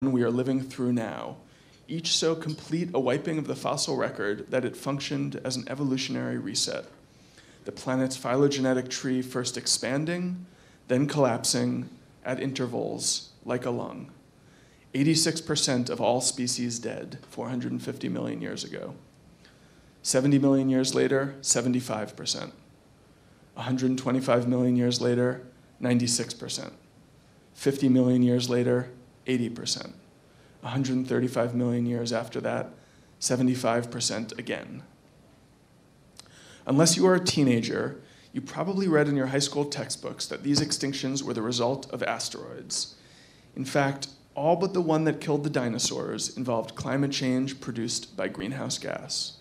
we are living through now, each so complete a wiping of the fossil record that it functioned as an evolutionary reset. The planet's phylogenetic tree first expanding, then collapsing at intervals like a lung. 86% of all species dead 450 million years ago. 70 million years later, 75%. 125 million years later, 96%. 50 million years later, 80%. 135 million years after that, 75% again. Unless you are a teenager, you probably read in your high school textbooks that these extinctions were the result of asteroids. In fact, all but the one that killed the dinosaurs involved climate change produced by greenhouse gas.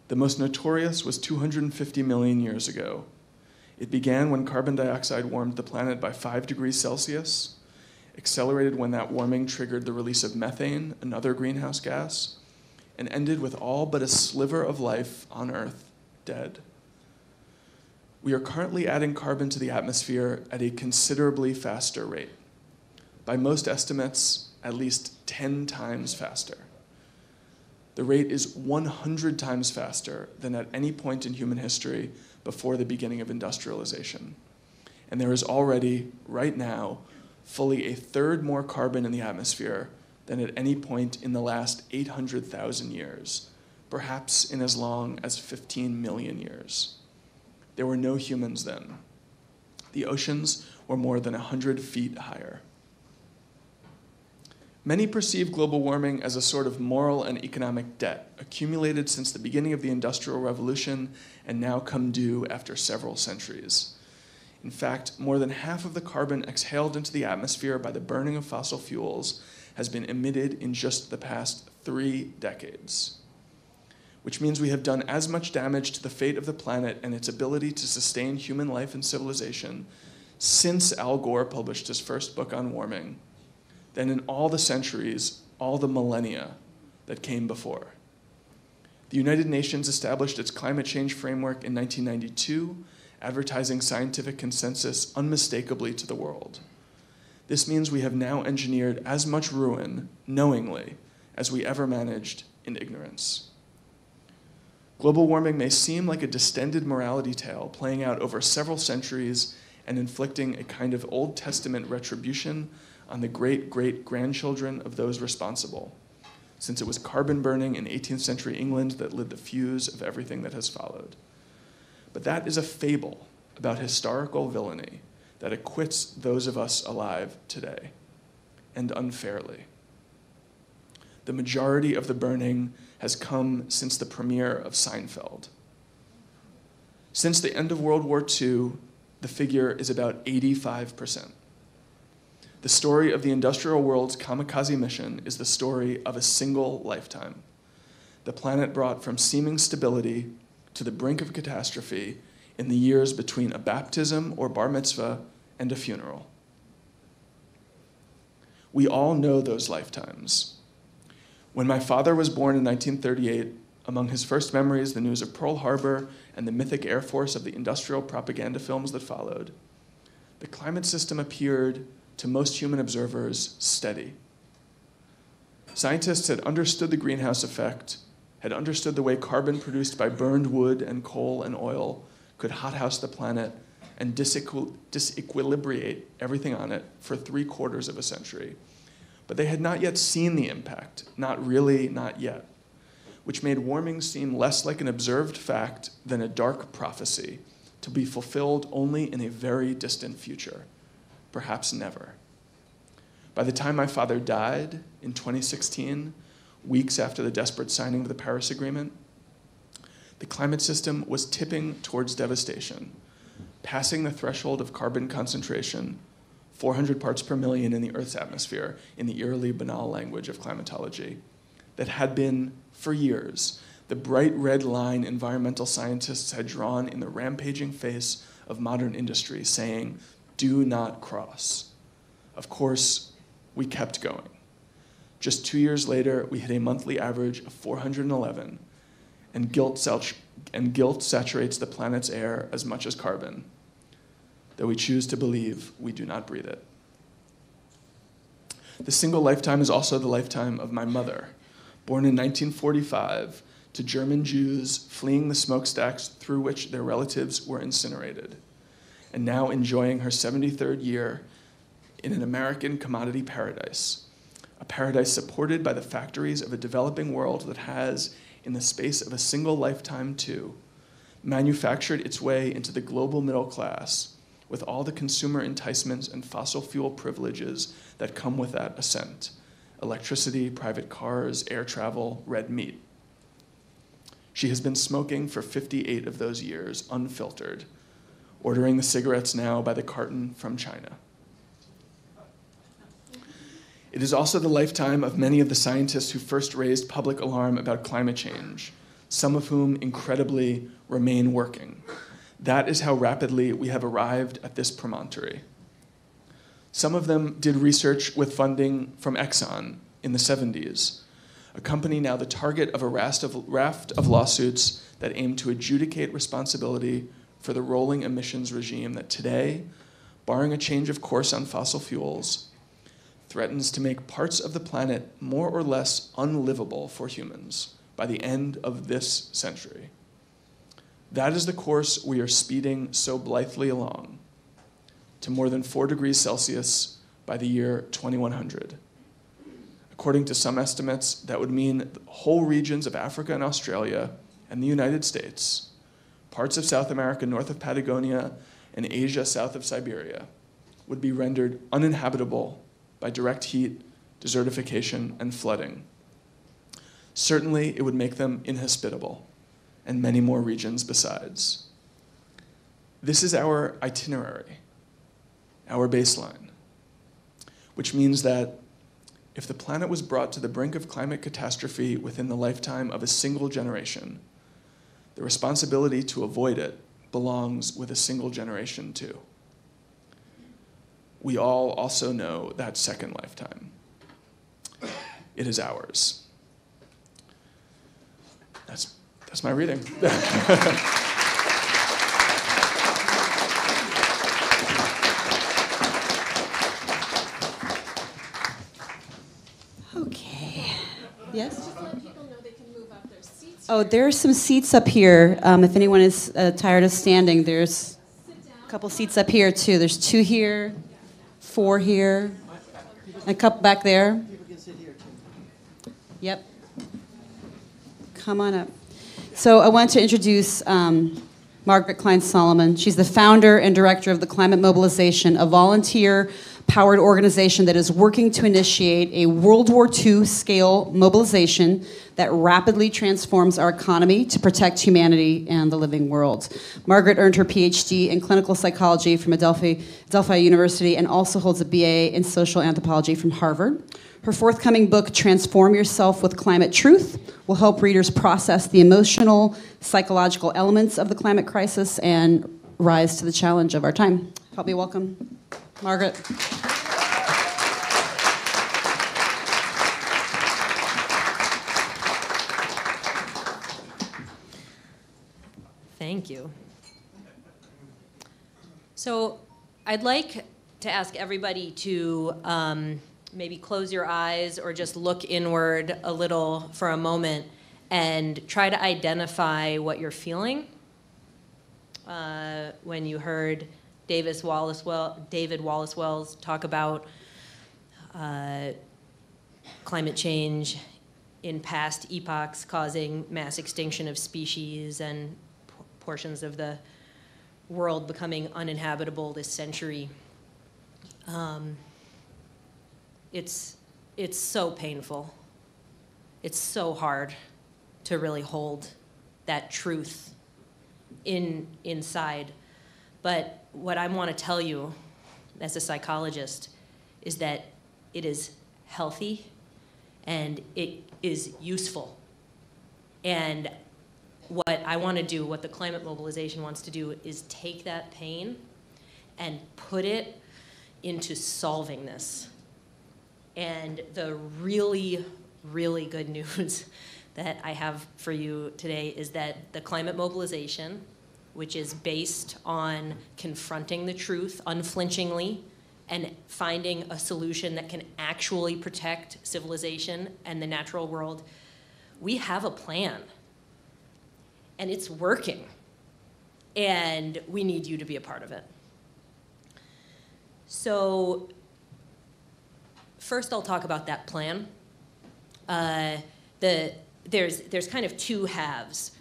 The most notorious was 250 million years ago. It began when carbon dioxide warmed the planet by 5 degrees Celsius, accelerated when that warming triggered the release of methane, another greenhouse gas, and ended with all but a sliver of life on Earth dead. We are currently adding carbon to the atmosphere at a considerably faster rate. By most estimates, at least 10 times faster. The rate is 100 times faster than at any point in human history before the beginning of industrialization. And there is already, right now, fully a third more carbon in the atmosphere than at any point in the last 800,000 years, perhaps in as long as 15 million years. There were no humans then. The oceans were more than 100 feet higher. Many perceive global warming as a sort of moral and economic debt accumulated since the beginning of the Industrial Revolution and now come due after several centuries. In fact, more than half of the carbon exhaled into the atmosphere by the burning of fossil fuels has been emitted in just the past 3 decades, which means we have done as much damage to the fate of the planet and its ability to sustain human life and civilization since Al Gore published his first book on warming than in all the centuries, all the millennia that came before. The United Nations established its climate change framework in 1992, advertising scientific consensus unmistakably to the world. This means we have now engineered as much ruin, knowingly, as we ever managed in ignorance. Global warming may seem like a distended morality tale playing out over several centuries and inflicting a kind of Old Testament retribution on the great-great-grandchildren of those responsible, since it was carbon burning in 18th century England that lit the fuse of everything that has followed. But that is a fable about historical villainy that acquits those of us alive today, and unfairly. The majority of the burning has come since the premiere of Seinfeld. Since the end of World War II, the figure is about 85%. The story of the industrial world's kamikaze mission is the story of a single lifetime. The planet brought from seeming stability to the brink of catastrophe in the years between a baptism or bar mitzvah and a funeral. We all know those lifetimes. When my father was born in 1938, among his first memories, the news of Pearl Harbor and the mythic Air Force of the industrial propaganda films that followed, the climate system appeared to most human observers steady. Scientists had understood the greenhouse effect, had understood the way carbon produced by burned wood and coal and oil could hothouse the planet and disequilibrate everything on it for 3/4 of a century. But they had not yet seen the impact, not really, not yet, which made warming seem less like an observed fact than a dark prophecy to be fulfilled only in a very distant future, perhaps never. By the time my father died in 2016, weeks after the desperate signing of the Paris Agreement, the climate system was tipping towards devastation, passing the threshold of carbon concentration, 400 parts per million in the Earth's atmosphere, in the eerily banal language of climatology, that had been, for years, the bright red line environmental scientists had drawn in the rampaging face of modern industry, saying, "Do not cross." Of course, we kept going. Just 2 years later, we hit a monthly average of 411, and guilt saturates the planet's air as much as carbon, though we choose to believe we do not breathe it. The single lifetime is also the lifetime of my mother, born in 1945 to German Jews fleeing the smokestacks through which their relatives were incinerated, and now enjoying her 73rd year in an American commodity paradise, a paradise supported by the factories of a developing world that has, in the space of a single lifetime too, manufactured its way into the global middle class with all the consumer enticements and fossil fuel privileges that come with that ascent: electricity, private cars, air travel, red meat. She has been smoking for 58 of those years, unfiltered, ordering the cigarettes now by the carton from China. It is also the lifetime of many of the scientists who first raised public alarm about climate change, some of whom, incredibly, remain working. That is how rapidly we have arrived at this promontory. Some of them did research with funding from Exxon in the 70s, a company now the target of a raft of lawsuits that aim to adjudicate responsibility for the rolling emissions regime that today, barring a change of course on fossil fuels, threatens to make parts of the planet more or less unlivable for humans by the end of this century. That is the course we are speeding so blithely along, to more than 4 degrees Celsius by the year 2100. According to some estimates, that would mean whole regions of Africa and Australia and the United States, parts of South America north of Patagonia, and Asia south of Siberia would be rendered uninhabitable by direct heat, desertification, and flooding. Certainly, it would make them inhospitable, and many more regions besides. This is our itinerary, our baseline, which means that if the planet was brought to the brink of climate catastrophe within the lifetime of a single generation, the responsibility to avoid it belongs with a single generation too. We all also know that second lifetime. It is ours. That's my reading. Okay. Yes? Just let people know they can move up their seats. Oh, there are some seats up here. If anyone is tired of standing, there's a couple seats up here too. There's 2 here, 4 here, and a couple back there. People can sit here too. Yep. Come on up. So I want to introduce Margaret Klein-Solomon. She's the founder and director of the Climate Mobilization, a volunteer-powered organization that is working to initiate a World War II-scale mobilization that rapidly transforms our economy to protect humanity and the living world. Margaret earned her PhD in clinical psychology from Adelphi University and also holds a BA in social anthropology from Harvard. Her forthcoming book, Transform Yourself with Climate Truth, will help readers process the emotional, psychological elements of the climate crisis and rise to the challenge of our time. Help me welcome Margaret. Thank you. So I'd like to ask everybody to maybe close your eyes or just look inward a little for a moment and try to identify what you're feeling when you heard David Wallace Wells talk about climate change in past epochs causing mass extinction of species and portions of the world becoming uninhabitable this century. It's so painful. It's so hard to really hold that truth inside. But what I want to tell you as a psychologist is that it is healthy and it is useful. And what I want to do, what the Climate Mobilization wants to do, is take that pain and put it into solving this. And the really, really good news that I have for you today is that the Climate Mobilization, which is based on confronting the truth unflinchingly and finding a solution that can actually protect civilization and the natural world, we have a plan. And it's working. And we need you to be a part of it. So first I'll talk about that plan. There's kind of two halves.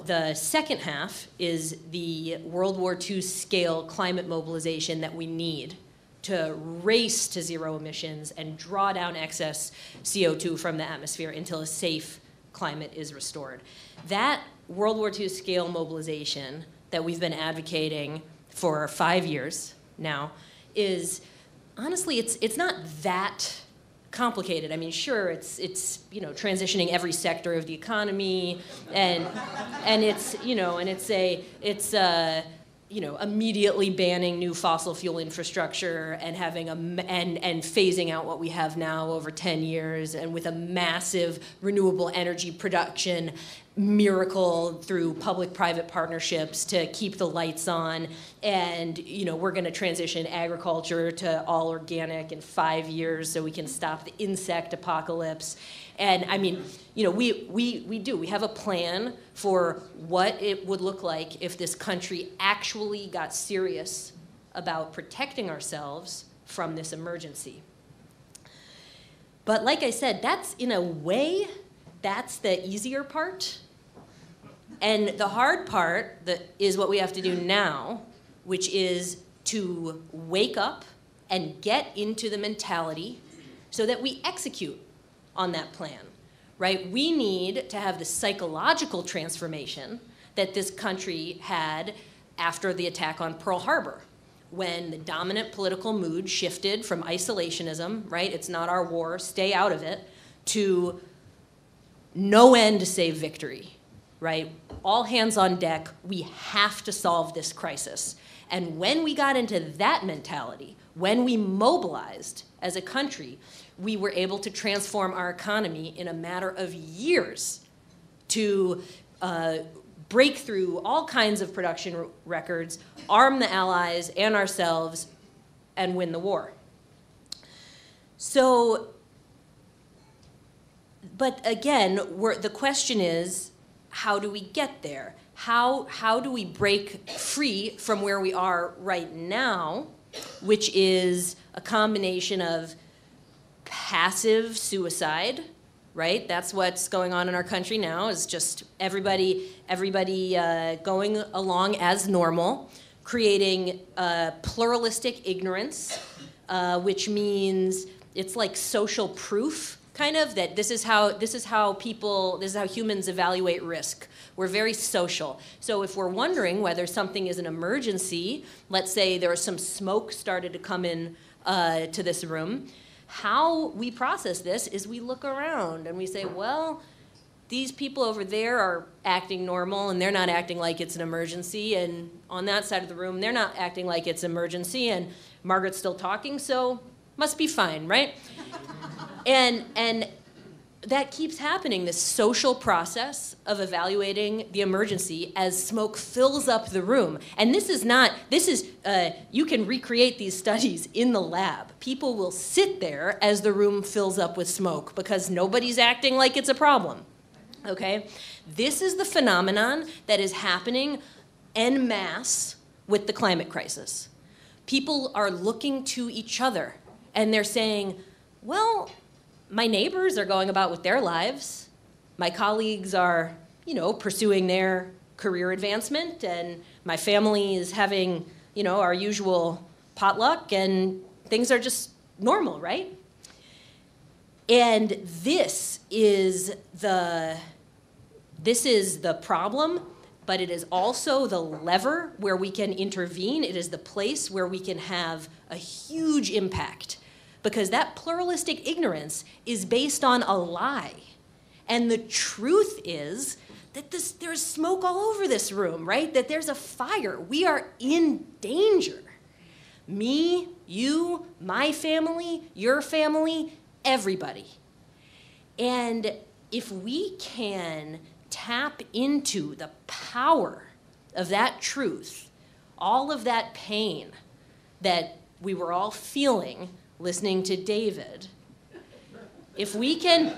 The second half is the World War II scale climate mobilization that we need to race to zero emissions and draw down excess CO2 from the atmosphere until a safe climate is restored. That World War II scale mobilization that we've been advocating for 5 years now is, honestly, it's not that complicated. I mean, sure, it's transitioning every sector of the economy, and it's immediately banning new fossil fuel infrastructure and having and phasing out what we have now over 10 years, and with a massive renewable energy production miracle through public-private partnerships to keep the lights on. And we're going to transition agriculture to all organic in 5 years so we can stop the insect apocalypse. And I mean, we have a plan for what it would look like if this country actually got serious about protecting ourselves from this emergency. But like I said, that's in a way, that's the easier part. And the hard part is what we have to do now, which is to wake up and get into the mentality so that we execute on that plan, right? We need to have the psychological transformation that this country had after the attack on Pearl Harbor, when the dominant political mood shifted from isolationism, right? It's not our war, stay out of it, to no end save victory. Right? All hands on deck, we have to solve this crisis. And when we got into that mentality, when we mobilized as a country, we were able to transform our economy in a matter of years to break through all kinds of production records, arm the allies and ourselves, and win the war. So, but again, the question is, how do we get there? How do we break free from where we are right now, which is a combination of passive suicide, right? That's what's going on in our country now, is just everybody going along as normal, creating pluralistic ignorance, which means it's like social proof, kind of, that this is how humans evaluate risk. We're very social. So if we're wondering whether something is an emergency, let's say there was some smoke started to come in to this room, how we process this is we look around and we say, well, these people over there are acting normal and they're not acting like it's an emergency, and on that side of the room they're not acting like it's an emergency, and Margaret's still talking, so must be fine, right? And that keeps happening, this social process of evaluating the emergency as smoke fills up the room. And you can recreate these studies in the lab. People will sit there as the room fills up with smoke because nobody's acting like it's a problem, okay? This is the phenomenon that is happening en masse with the climate crisis. People are looking to each other and they're saying, well, my neighbors are going about with their lives. My colleagues are, pursuing their career advancement, and my family is having, our usual potluck, and things are just normal, right? And this is the problem, but it is also the lever where we can intervene. It is the place where we can have a huge impact, because that pluralistic ignorance is based on a lie. And the truth is that there's smoke all over this room, right? That there's a fire. We are in danger. Me, you, my family, your family, everybody. And if we can tap into the power of that truth, all of that pain that we were all feeling listening to David, if we can,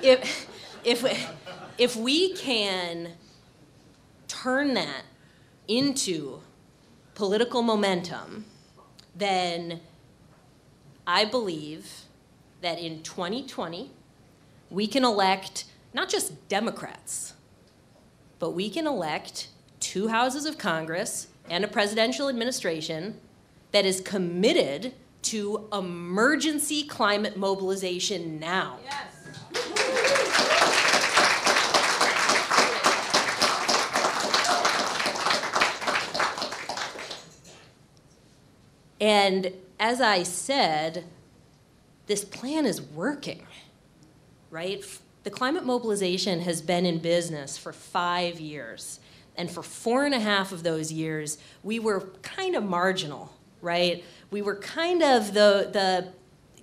if we can turn that into political momentum, then I believe that in 2020, we can elect not just Democrats, but we can elect 2 houses of Congress and a presidential administration that is committed to emergency climate mobilization now. Yes. And as I said, this plan is working, right? The climate mobilization has been in business for 5 years. And for 4.5 of those years, we were kind of marginal, right? We were kind of the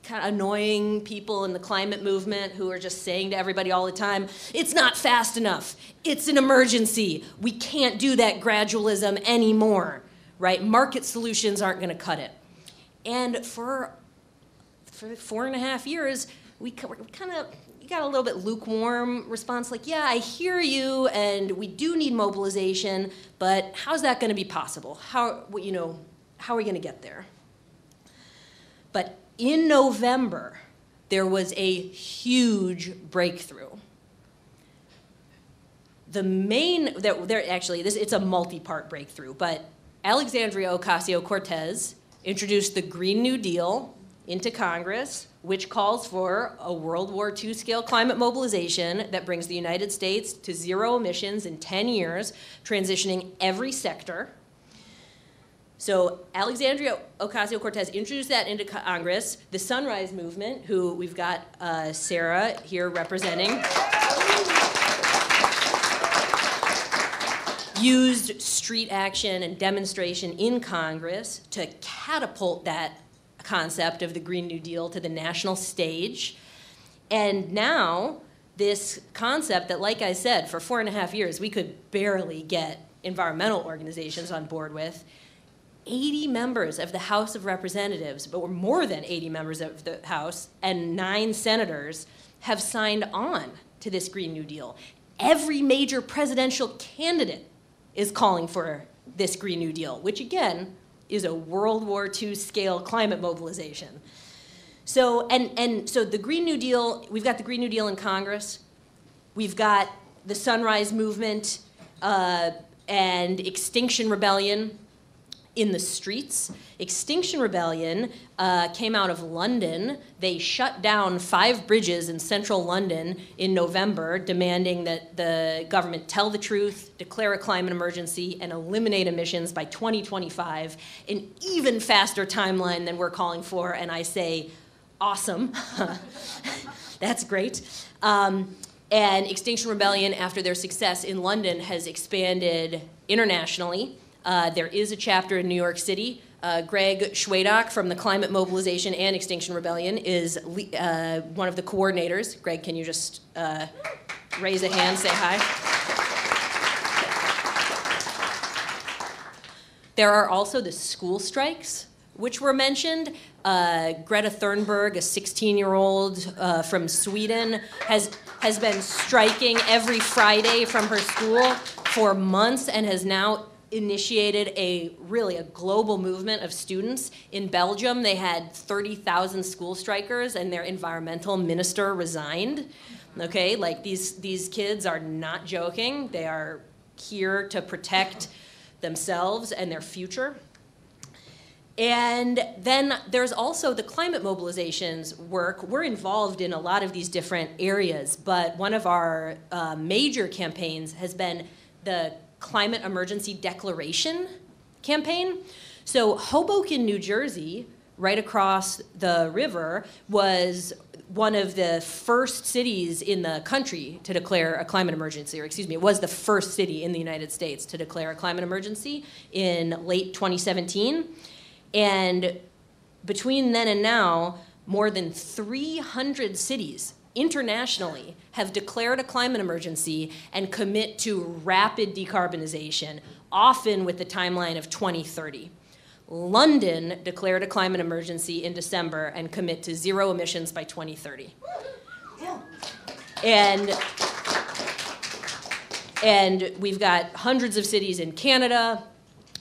kind of annoying people in the climate movement who are just saying to everybody all the time, it's not fast enough. It's an emergency. We can't do that gradualism anymore, right? Market solutions aren't going to cut it. And for 4.5 years, we kind of got a little bit lukewarm response, like, yeah, I hear you, and we do need mobilization, but how's that going to be possible? How are we going to get there? But in November, there was a huge breakthrough. The main, it's a multi-part breakthrough, but Alexandria Ocasio-Cortez introduced the Green New Deal into Congress, which calls for a World War II scale climate mobilization that brings the United States to 0 emissions in 10 years, transitioning every sector. So Alexandria Ocasio-Cortez introduced that into Congress. The Sunrise Movement, who we've got Sarah here representing, used street action and demonstration in Congress to catapult that concept of the Green New Deal to the national stage. And now this concept that, like I said, for 4.5 years, we could barely get environmental organizations on board with, 80 members of the House of Representatives, but we're more than 80 members of the House, and 9 senators have signed on to this Green New Deal. Every major presidential candidate is calling for this Green New Deal, which again is a World War II scale climate mobilization. So, so the Green New Deal, we've got the Green New Deal in Congress, we've got the Sunrise Movement and Extinction Rebellion in the streets. Extinction Rebellion came out of London. They shut down 5 bridges in central London in November, demanding that the government tell the truth, declare a climate emergency, and eliminate emissions by 2025, an even faster timeline than we're calling for, and I say, awesome. That's great. And Extinction Rebellion, after their success in London, has expanded internationally. There is a chapter in New York City. Greg Schwadock from the Climate Mobilization and Extinction Rebellion is one of the coordinators. Greg, can you just raise a hand, say hi? There are also the school strikes, which were mentioned. Greta Thunberg, a 16-year-old from Sweden, has been striking every Friday from her school for months and has now initiated a global movement of students. In Belgium, they had 30,000 school strikers, and their environmental minister resigned. Okay, like these kids are not joking. They are here to protect themselves and their future. And then there's also the climate mobilizations work. We're involved in a lot of these different areas, but one of our major campaigns has been the Climate Emergency Declaration campaign. So Hoboken, New Jersey, right across the river, was one of the first cities in the country to declare a climate emergency, or excuse me, it was the first city in the United States to declare a climate emergency in late 2017. And between then and now, more than 300 cities internationally have declared a climate emergency and commit to rapid decarbonization, often with the timeline of 2030. London declared a climate emergency in December and commit to zero emissions by 2030. And we've got hundreds of cities in Canada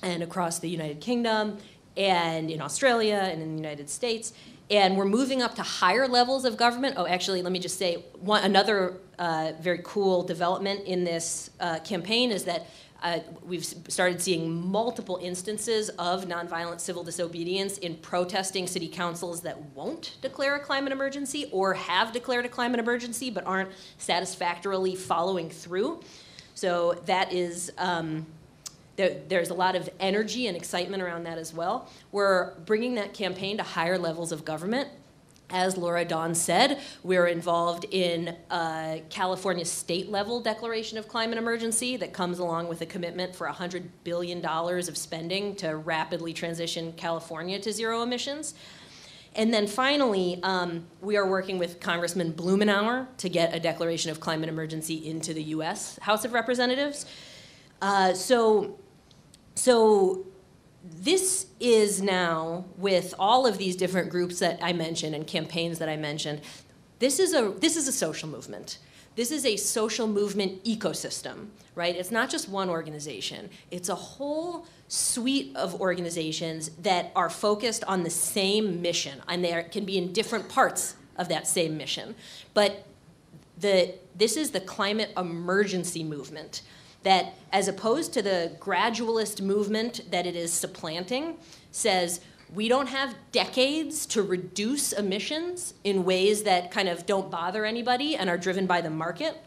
and across the United Kingdom and in Australia and in the United States. And we're moving up to higher levels of government. Oh, actually, let me just say another very cool development in this campaign is that we've started seeing multiple instances of nonviolent civil disobedience in protesting city councils that won't declare a climate emergency or have declared a climate emergency but aren't satisfactorily following through. So that is, there's a lot of energy and excitement around that as well. We're bringing that campaign to higher levels of government. As Laura Dawn said, we're involved in a California state-level declaration of climate emergency that comes along with a commitment for $100 billion of spending to rapidly transition California to zero emissions. And then finally, we are working with Congressman Blumenauer to get a declaration of climate emergency into the US House of Representatives. So this is now, with all of these different groups that I mentioned and campaigns that I mentioned, this is a social movement. This is a social movement ecosystem, right? It's not just one organization. It's a whole suite of organizations that are focused on the same mission, and they can be in different parts of that same mission. But this is the climate emergency movement that, as opposed to the gradualist movement that it is supplanting, says we don't have decades to reduce emissions in ways that kind of don't bother anybody and are driven by the market,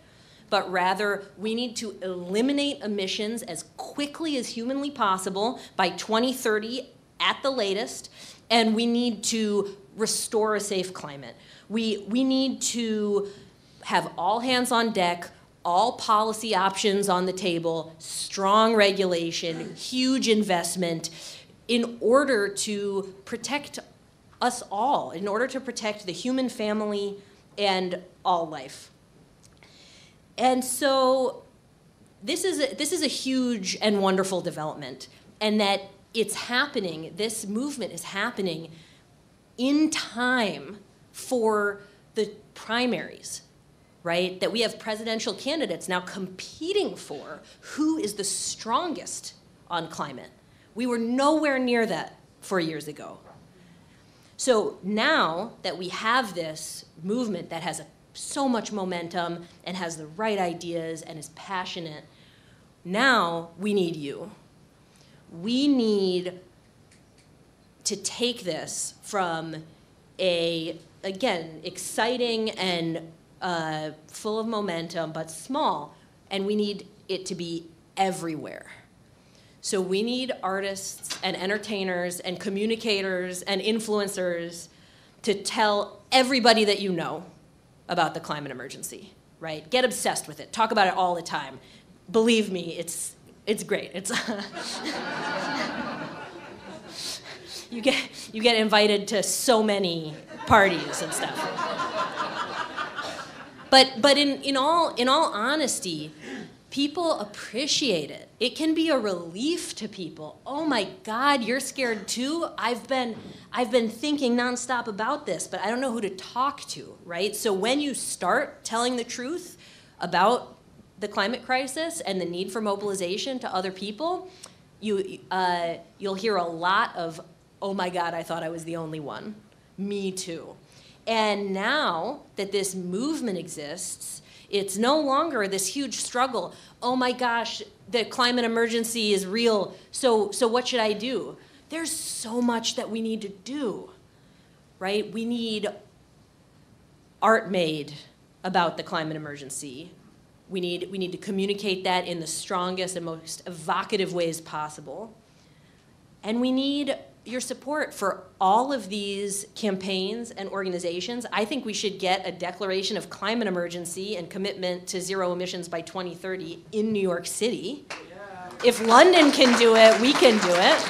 but rather we need to eliminate emissions as quickly as humanly possible by 2030 at the latest, and we need to restore a safe climate. We need to have all hands on deck, all policy options on the table, strong regulation, huge investment, in order to protect us all, in order to protect the human family and all life. And so this is a huge and wonderful development, and that it's happening, this movement is happening in time for the primaries, right? That we have presidential candidates now competing for who is the strongest on climate. We were nowhere near that 4 years ago. So now that we have this movement that has so much momentum and has the right ideas and is passionate, now we need you. We need to take this from again, exciting and full of momentum, but small, and we need it to be everywhere. So we need artists and entertainers and communicators and influencers to tell everybody that you know about the climate emergency, right? Get obsessed with it. Talk about it all the time. Believe me, it's great. It's you get invited to so many parties and stuff. But in all honesty, people appreciate it. It can be a relief to people. Oh my God, you're scared too? I've been thinking nonstop about this, but I don't know who to talk to, right? So when you start telling the truth about the climate crisis and the need for mobilization to other people, you'll hear a lot of, oh my God, I thought I was the only one. Me too. And now that this movement exists, it's no longer this huge struggle. Oh my gosh, the climate emergency is real, so what should I do? There's so much that we need to do, right? We need art made about the climate emergency. We need to communicate that in the strongest and most evocative ways possible. And we need your support for all of these campaigns and organizations. I think we should get a declaration of climate emergency and commitment to zero emissions by 2030 in New York City. Yeah. If London can do it, we can do it.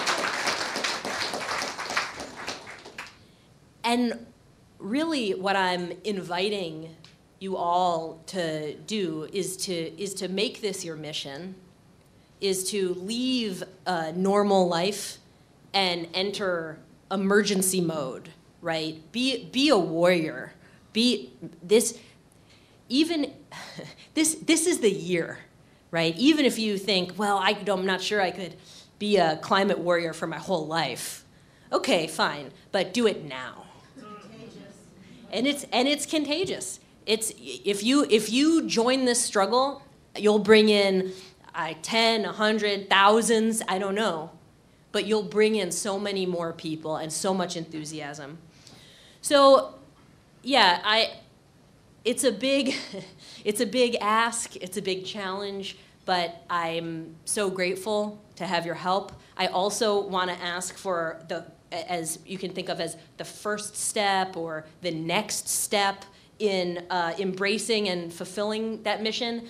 And really what I'm inviting you all to do is to make this your mission, is to leave normal life and enter emergency mode, right? Be a warrior. This is the year, right? Even if you think, well, I'm not sure I could be a climate warrior for my whole life. Okay, fine, but do it now. It's contagious. And it's contagious. If you join this struggle, you'll bring in 10, 100, thousands, I don't know, but you'll bring in so many more people and so much enthusiasm. So, yeah, it's a big ask, it's a big challenge, but I'm so grateful to have your help. I also want to ask for as you can think of as the first step or the next step in embracing and fulfilling that mission,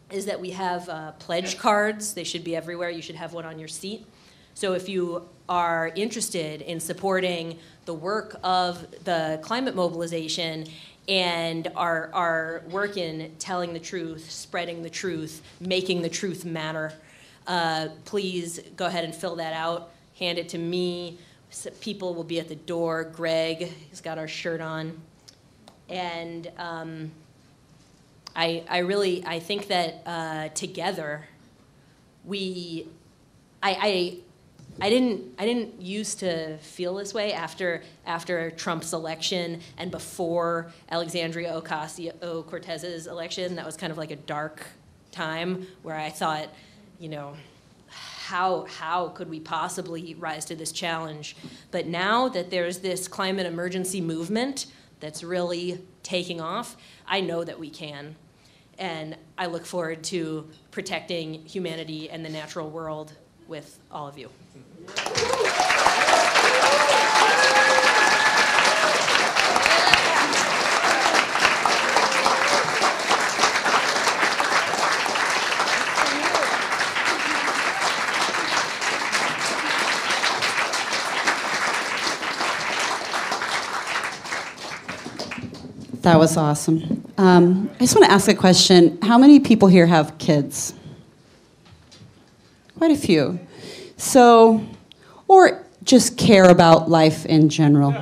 is that we have pledge cards. They should be everywhere. You should have one on your seat. So if you are interested in supporting the work of the Climate Mobilization and our work in telling the truth, spreading the truth, making the truth matter, please go ahead and fill that out. Hand it to me. People will be at the door. Greg, he's got our shirt on. And I think that together I didn't used to feel this way after Trump's election and before Alexandria Ocasio-Cortez's election. That was kind of like a dark time where I thought, how could we possibly rise to this challenge? But now that there's this climate emergency movement that's really taking off, I know that we can. And I look forward to protecting humanity and the natural world with all of you. That was awesome. I just want to ask a question. How many people here have kids? Quite a few. So, or just care about life in general.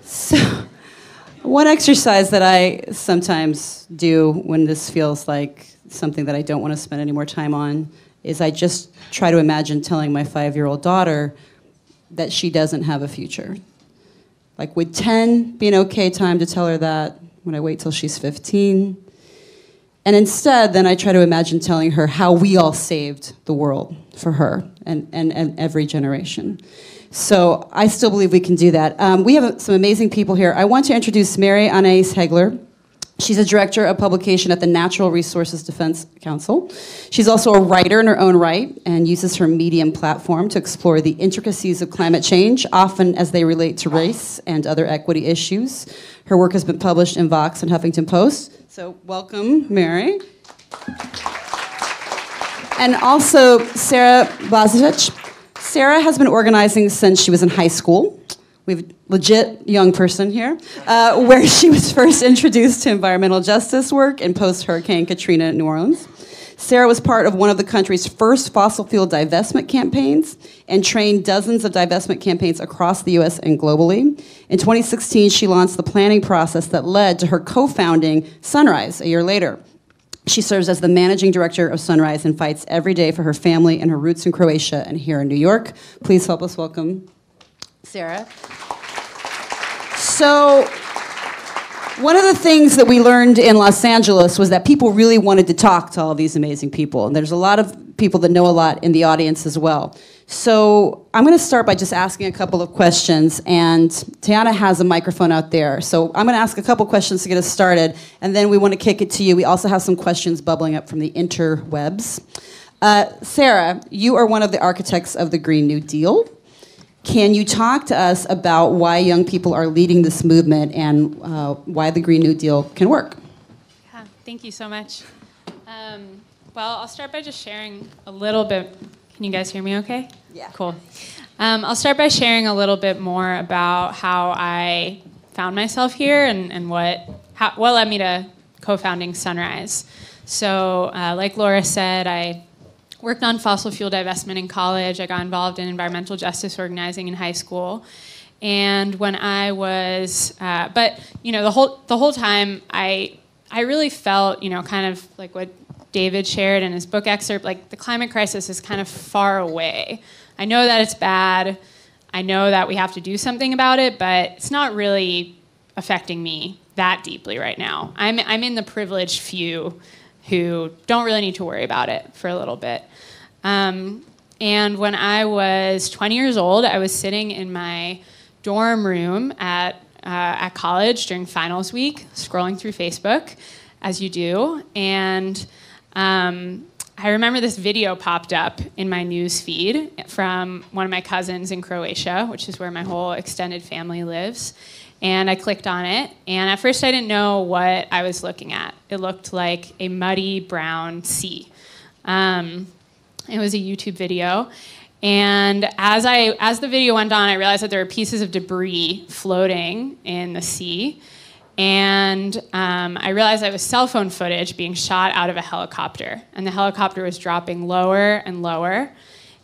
So, one exercise that I sometimes do when this feels like something that I don't want to spend any more time on is I just try to imagine telling my 5-year-old daughter that she doesn't have a future. Like, would 10 be an okay time to tell her that? Would I wait till she's 15? And instead, then I try to imagine telling her how we all saved the world for her and every generation. So I still believe we can do that. We have some amazing people here. I want to introduce Mary Anais Hegler. She's a director of publication at the Natural Resources Defense Council. She's also a writer in her own right and uses her Medium platform to explore the intricacies of climate change, often as they relate to race and other equity issues. Her work has been published in Vox and Huffington Post. So welcome, Mary. And also Sarah Blazevich. Sarah has been organizing since she was in high school. We have a legit young person here, where she was first introduced to environmental justice work in post-Hurricane Katrina in New Orleans. Sarah was part of one of the country's first fossil fuel divestment campaigns and trained dozens of divestment campaigns across the U.S. and globally. In 2016, she launched the planning process that led to her co-founding Sunrise a year later. She serves as the managing director of Sunrise and fights every day for her family and her roots in Croatia and here in New York. Please help us welcome Sarah. So, one of the things that we learned in Los Angeles was that people really wanted to talk to all these amazing people. And there's a lot of people that know a lot in the audience as well. So I'm going to start by just asking a couple of questions. And Tiana has a microphone out there. So I'm going to ask a couple questions to get us started. And then we want to kick it to you. We also have some questions bubbling up from the interwebs. Sarah, you are one of the architects of the Green New Deal. Can you talk to us about why young people are leading this movement and why the Green New Deal can work? Yeah, thank you so much. Well, I'll start by just sharing a little bit. Can you guys hear me okay? Yeah. Cool. I'll start by sharing a little bit more about how I found myself here and what led me to co-founding Sunrise. So like Laura said, I worked on fossil fuel divestment in college. I got involved in environmental justice organizing in high school. And when I was, but the whole time I really felt, kind of like what David shared in his book excerpt, like the climate crisis is kind of far away. I know that it's bad. I know that we have to do something about it, but it's not really affecting me that deeply right now. I'm in the privileged few who don't really need to worry about it for a little bit. And when I was 20 years old, I was sitting in my dorm room at college during finals week, scrolling through Facebook, as you do, and I remember this video popped up in my news feed from one of my cousins in Croatia, which is where my whole extended family lives. And I clicked on it, and at first I didn't know what I was looking at. It looked like a muddy brown sea. It was a YouTube video. And as the video went on, I realized that there were pieces of debris floating in the sea. And I realized it was cell phone footage being shot out of a helicopter. And the helicopter was dropping lower and lower.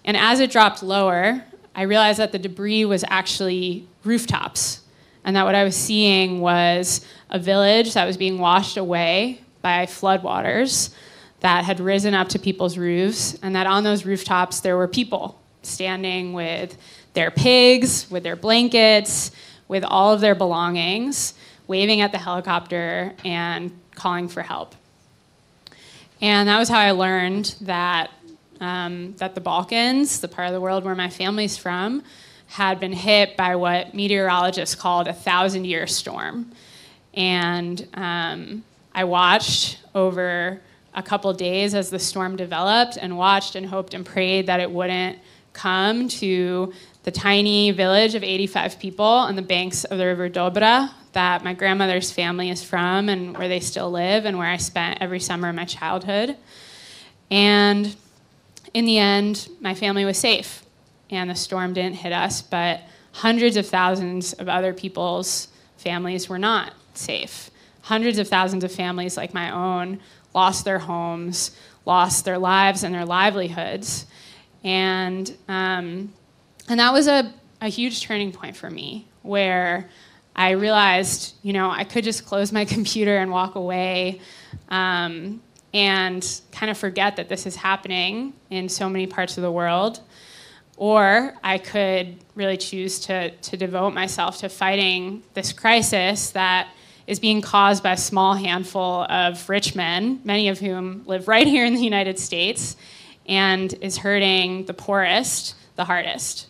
And as it dropped lower, I realized that the debris was actually rooftops. And that what I was seeing was a village that was being washed away by floodwaters that had risen up to people's roofs. And that on those rooftops, there were people standing with their pigs, with their blankets, with all of their belongings, waving at the helicopter and calling for help. And that was how I learned that that the Balkans, the part of the world where my family's from, had been hit by what meteorologists called a 1,000-year storm. And I watched over a couple days as the storm developed, and watched and hoped and prayed that it wouldn't come to the tiny village of 85 people on the banks of the River Dobra that my grandmother's family is from, and where they still live, and where I spent every summer of my childhood. And in the end, my family was safe, and the storm didn't hit us, but hundreds of thousands of other people's families were not safe. Hundreds of thousands of families like my own lost their homes, lost their lives and their livelihoods. And that was a huge turning point for me, where I realized, I could just close my computer and walk away and kind of forget that this is happening in so many parts of the world. Or I could really choose to devote myself to fighting this crisis that is being caused by a small handful of rich men, many of whom live right here in the United States, and is hurting the poorest the hardest.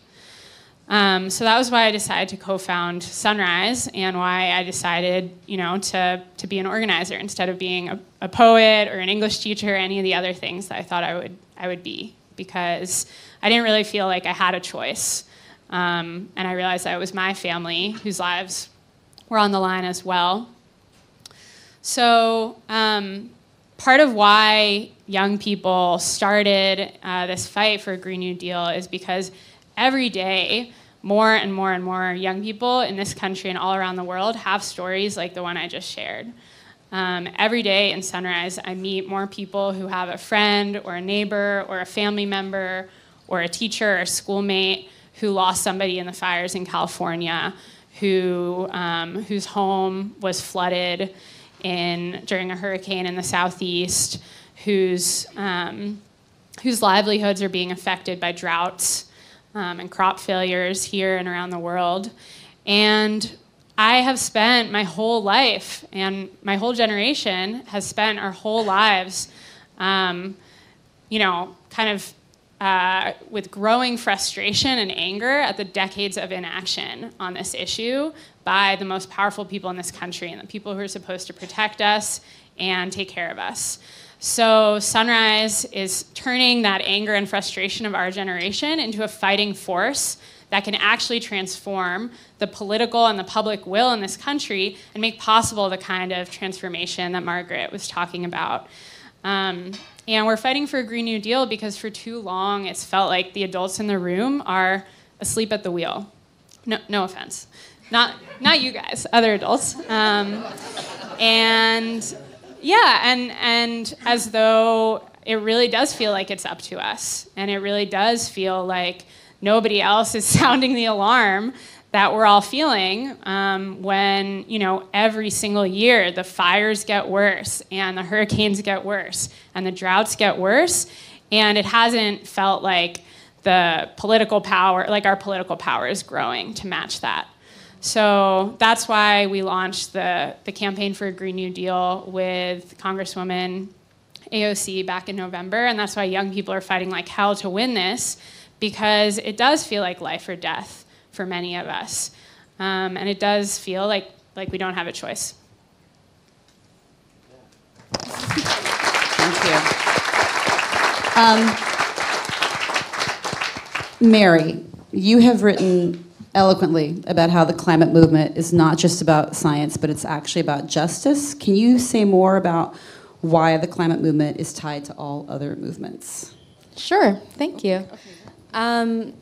So that was why I decided to co-found Sunrise, and why I decided, to be an organizer instead of being a poet or an English teacher or any of the other things that I thought I would be, because I didn't really feel like I had a choice. And I realized that it was my family whose lives were on the line as well. So part of why young people started this fight for a Green New Deal is because every day, more and more and more young people in this country and all around the world have stories like the one I just shared. Every day in Sunrise, I meet more people who have a friend or a neighbor or a family member or a teacher or a schoolmate who lost somebody in the fires in California, whose home was flooded during a hurricane in the southeast, whose livelihoods are being affected by droughts and crop failures here and around the world. And I have spent my whole life, and my whole generation has spent our whole lives, with growing frustration and anger at the decades of inaction on this issue by the most powerful people in this country and the people who are supposed to protect us and take care of us. So Sunrise is turning that anger and frustration of our generation into a fighting force that can actually transform the political and the public will in this country and make possible the kind of transformation that Margaret was talking about. And we're fighting for a Green New Deal because for too long it's felt like the adults in the room are asleep at the wheel. No offense. Not you guys, other adults. And yeah, and as though it really does feel like it's up to us. And it really does feel like nobody else is sounding the alarm that we're all feeling when, every single year the fires get worse and the hurricanes get worse and the droughts get worse. And it hasn't felt like the political power, like our political power is growing to match that. So that's why we launched the Campaign for a Green New Deal with Congresswoman AOC back in November. And that's why young people are fighting like hell to win this, because it does feel like life or death for many of us. And it does feel like we don't have a choice. Thank you. Mary, you have written eloquently about how the climate movement is not just about science, but it's actually about justice. Can you say more about why the climate movement is tied to all other movements? Sure, thank you.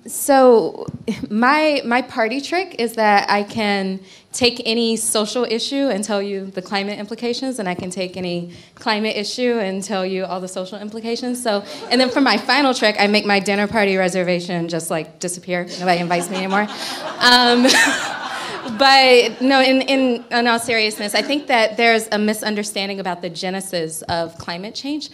So my party trick is that I can take any social issue and tell you the climate implications, and I can take any climate issue and tell you all the social implications. So, and then for my final trick, I make my dinner party reservation just like disappear. Nobody invites me anymore. But no, in all seriousness, I think that there's a misunderstanding about the genesis of climate change.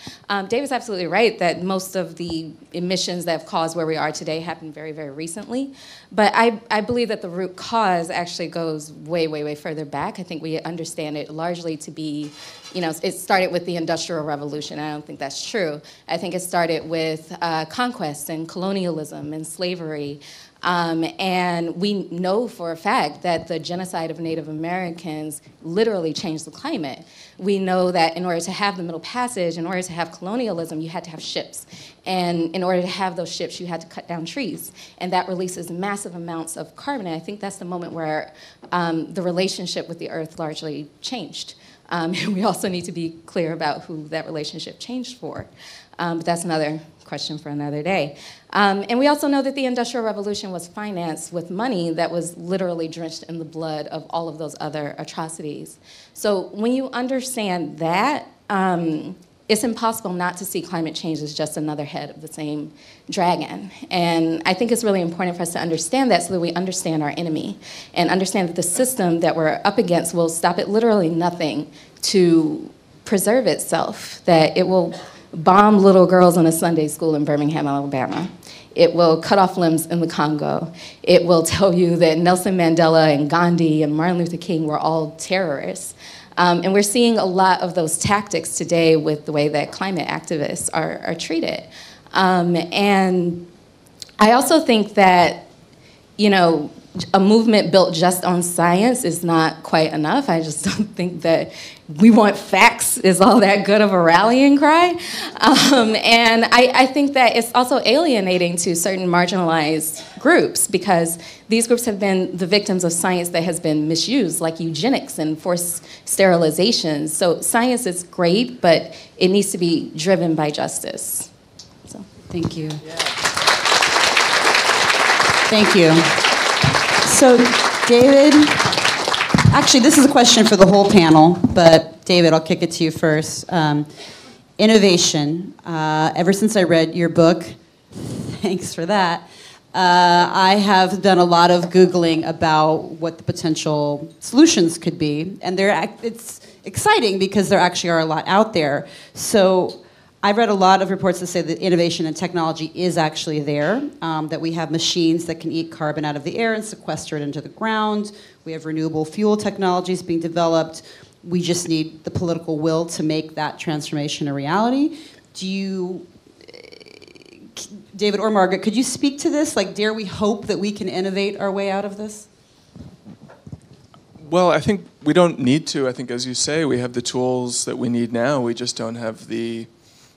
David's absolutely right that most of the emissions that have caused where we are today happened very, very recently. But I believe that the root cause actually goes way, way, way further back. I think we understand it largely to be, it started with the Industrial Revolution. I don't think that's true. I think it started with conquest and colonialism and slavery. And we know for a fact that the genocide of Native Americans literally changed the climate. We know that in order to have the Middle Passage, in order to have colonialism, you had to have ships. And in order to have those ships, you had to cut down trees. And that releases massive amounts of carbon. And I think that's the moment where the relationship with the Earth largely changed. And we also need to be clear about who that relationship changed for. But that's another question for another day. And we also know that the Industrial Revolution was financed with money that was literally drenched in the blood of all of those other atrocities. So when you understand that, it's impossible not to see climate change as just another head of the same dragon. And I think it's really important for us to understand that so that we understand our enemy and understand that the system that we're up against will stop at literally nothing to preserve itself, that it will bomb little girls in a Sunday school in Birmingham, Alabama. It will cut off limbs in the Congo. It will tell you that Nelson Mandela and Gandhi and Martin Luther King were all terrorists. And we're seeing a lot of those tactics today with the way that climate activists are treated. And I also think that, a movement built just on science is not quite enough. I just don't think that we want facts is all that good of a rallying cry. And I think that it's also alienating to certain marginalized groups because these groups have been the victims of science that has been misused, like eugenics and forced sterilizations. So science is great, but it needs to be driven by justice. So. Thank you. Yeah. Thank you. So, David, actually, this is a question for the whole panel, but David, I'll kick it to you first. Innovation. Ever since I read your book, thanks for that, I have done a lot of Googling about what the potential solutions could be, and it's exciting because there actually are a lot out there. So, I've read a lot of reports that say that innovation and technology is actually there, that we have machines that can eat carbon out of the air and sequester it into the ground. We have renewable fuel technologies being developed. We just need the political will to make that transformation a reality. Do you, David or Margaret, could you speak to this? Like, dare we hope that we can innovate our way out of this? Well, I think we don't need to. I think, as you say, we have the tools that we need now. We just don't have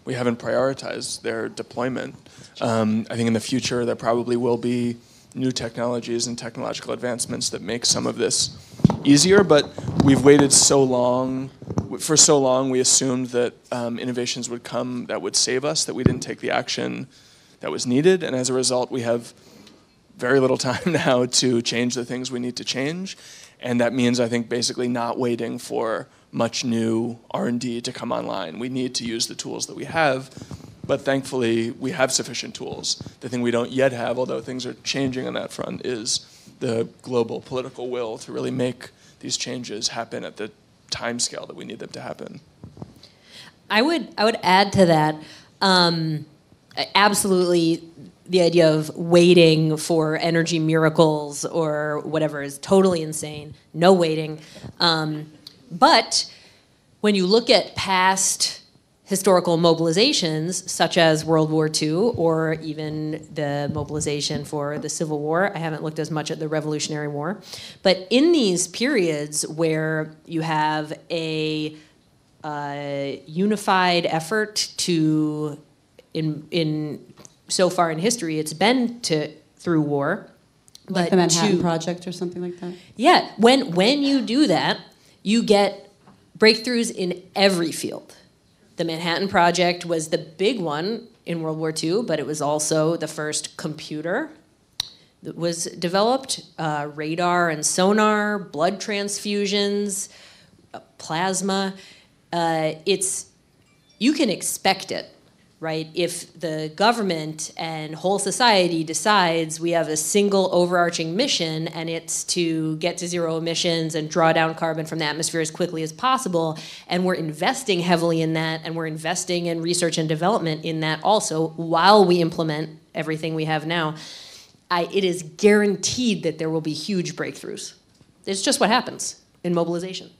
we haven't prioritized their deployment. I think in the future there probably will be new technologies and technological advancements that make some of this easier, but we've waited so long. For so long we assumed that innovations would come that would save us, that we didn't take the action that was needed, and as a result we have very little time now to change the things we need to change. And that means, I think, basically not waiting for much new R&D to come online. We need to use the tools that we have, but thankfully we have sufficient tools. The thing we don't yet have, although things are changing on that front, is the global political will to really make these changes happen at the time scale that we need them to happen. I would add to that, absolutely the idea of waiting for energy miracles or whatever is totally insane. No waiting. But when you look at past historical mobilizations, such as World War II, or even the mobilization for the Civil War. I haven't looked as much at the Revolutionary War. But in these periods where you have a unified effort to, in so far in history, it's been through war. Like the Manhattan Project or something like that? Yeah, when you do that, you get breakthroughs in every field. The Manhattan Project was the big one in World War II, but it was also the first computer that was developed, radar and sonar, blood transfusions, plasma. You can expect it, right? If the government and whole society decides we have a single overarching mission and it's to get to zero emissions and draw down carbon from the atmosphere as quickly as possible, and we're investing heavily in that, and we're investing in research and development in that also while we implement everything we have now, it is guaranteed that there will be huge breakthroughs. It's just what happens in mobilization.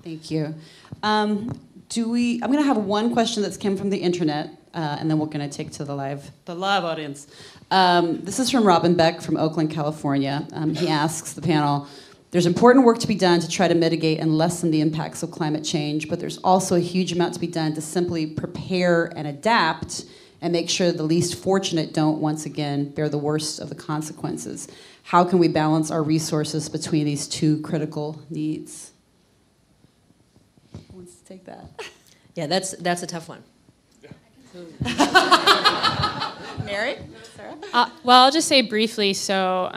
Thank you. I'm going to have one question that's come from the internet, and then we're going to take to the live audience. This is from Robin Beck from Oakland, California. He asks the panel, there's important work to be done to try to mitigate and lessen the impacts of climate change, but there's also a huge amount to be done to simply prepare and adapt and make sure the least fortunate don't, once again, bear the worst of the consequences. How can we balance our resources between these two critical needs? Who wants to take that? Yeah, that's a tough one. Mary? Well, I'll just say briefly, so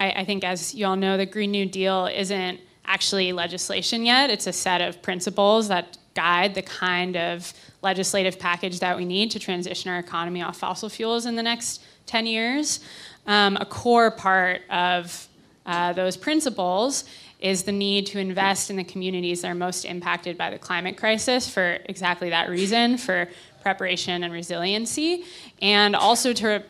I think as you all know, the Green New Deal isn't actually legislation yet. It's a set of principles that guide the kind of legislative package that we need to transition our economy off fossil fuels in the next 10 years. A core part of those principles is the need to invest in the communities that are most impacted by the climate crisis for exactly that reason, for preparation and resiliency, and also to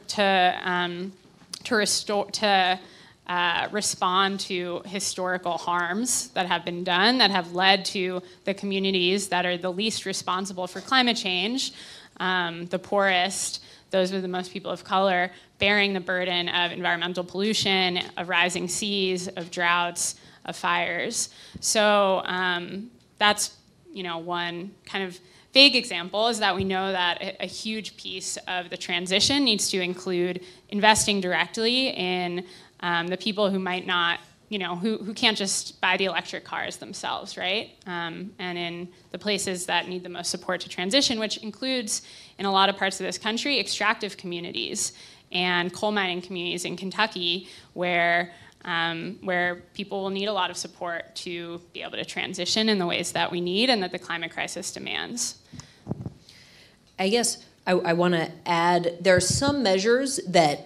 respond to historical harms that have been done that have led to the communities that are the least responsible for climate change, the poorest, those with the most people of color, bearing the burden of environmental pollution, of rising seas, of droughts, of fires. So that's one kind of vague example is that we know that a huge piece of the transition needs to include investing directly in the people who might not, who can't just buy the electric cars themselves, right? And in the places that need the most support to transition, which includes, in a lot of parts of this country, extractive communities and coal mining communities in Kentucky, where people will need a lot of support to be able to transition in the ways that we need and that the climate crisis demands. I guess I want to add, there are some measures that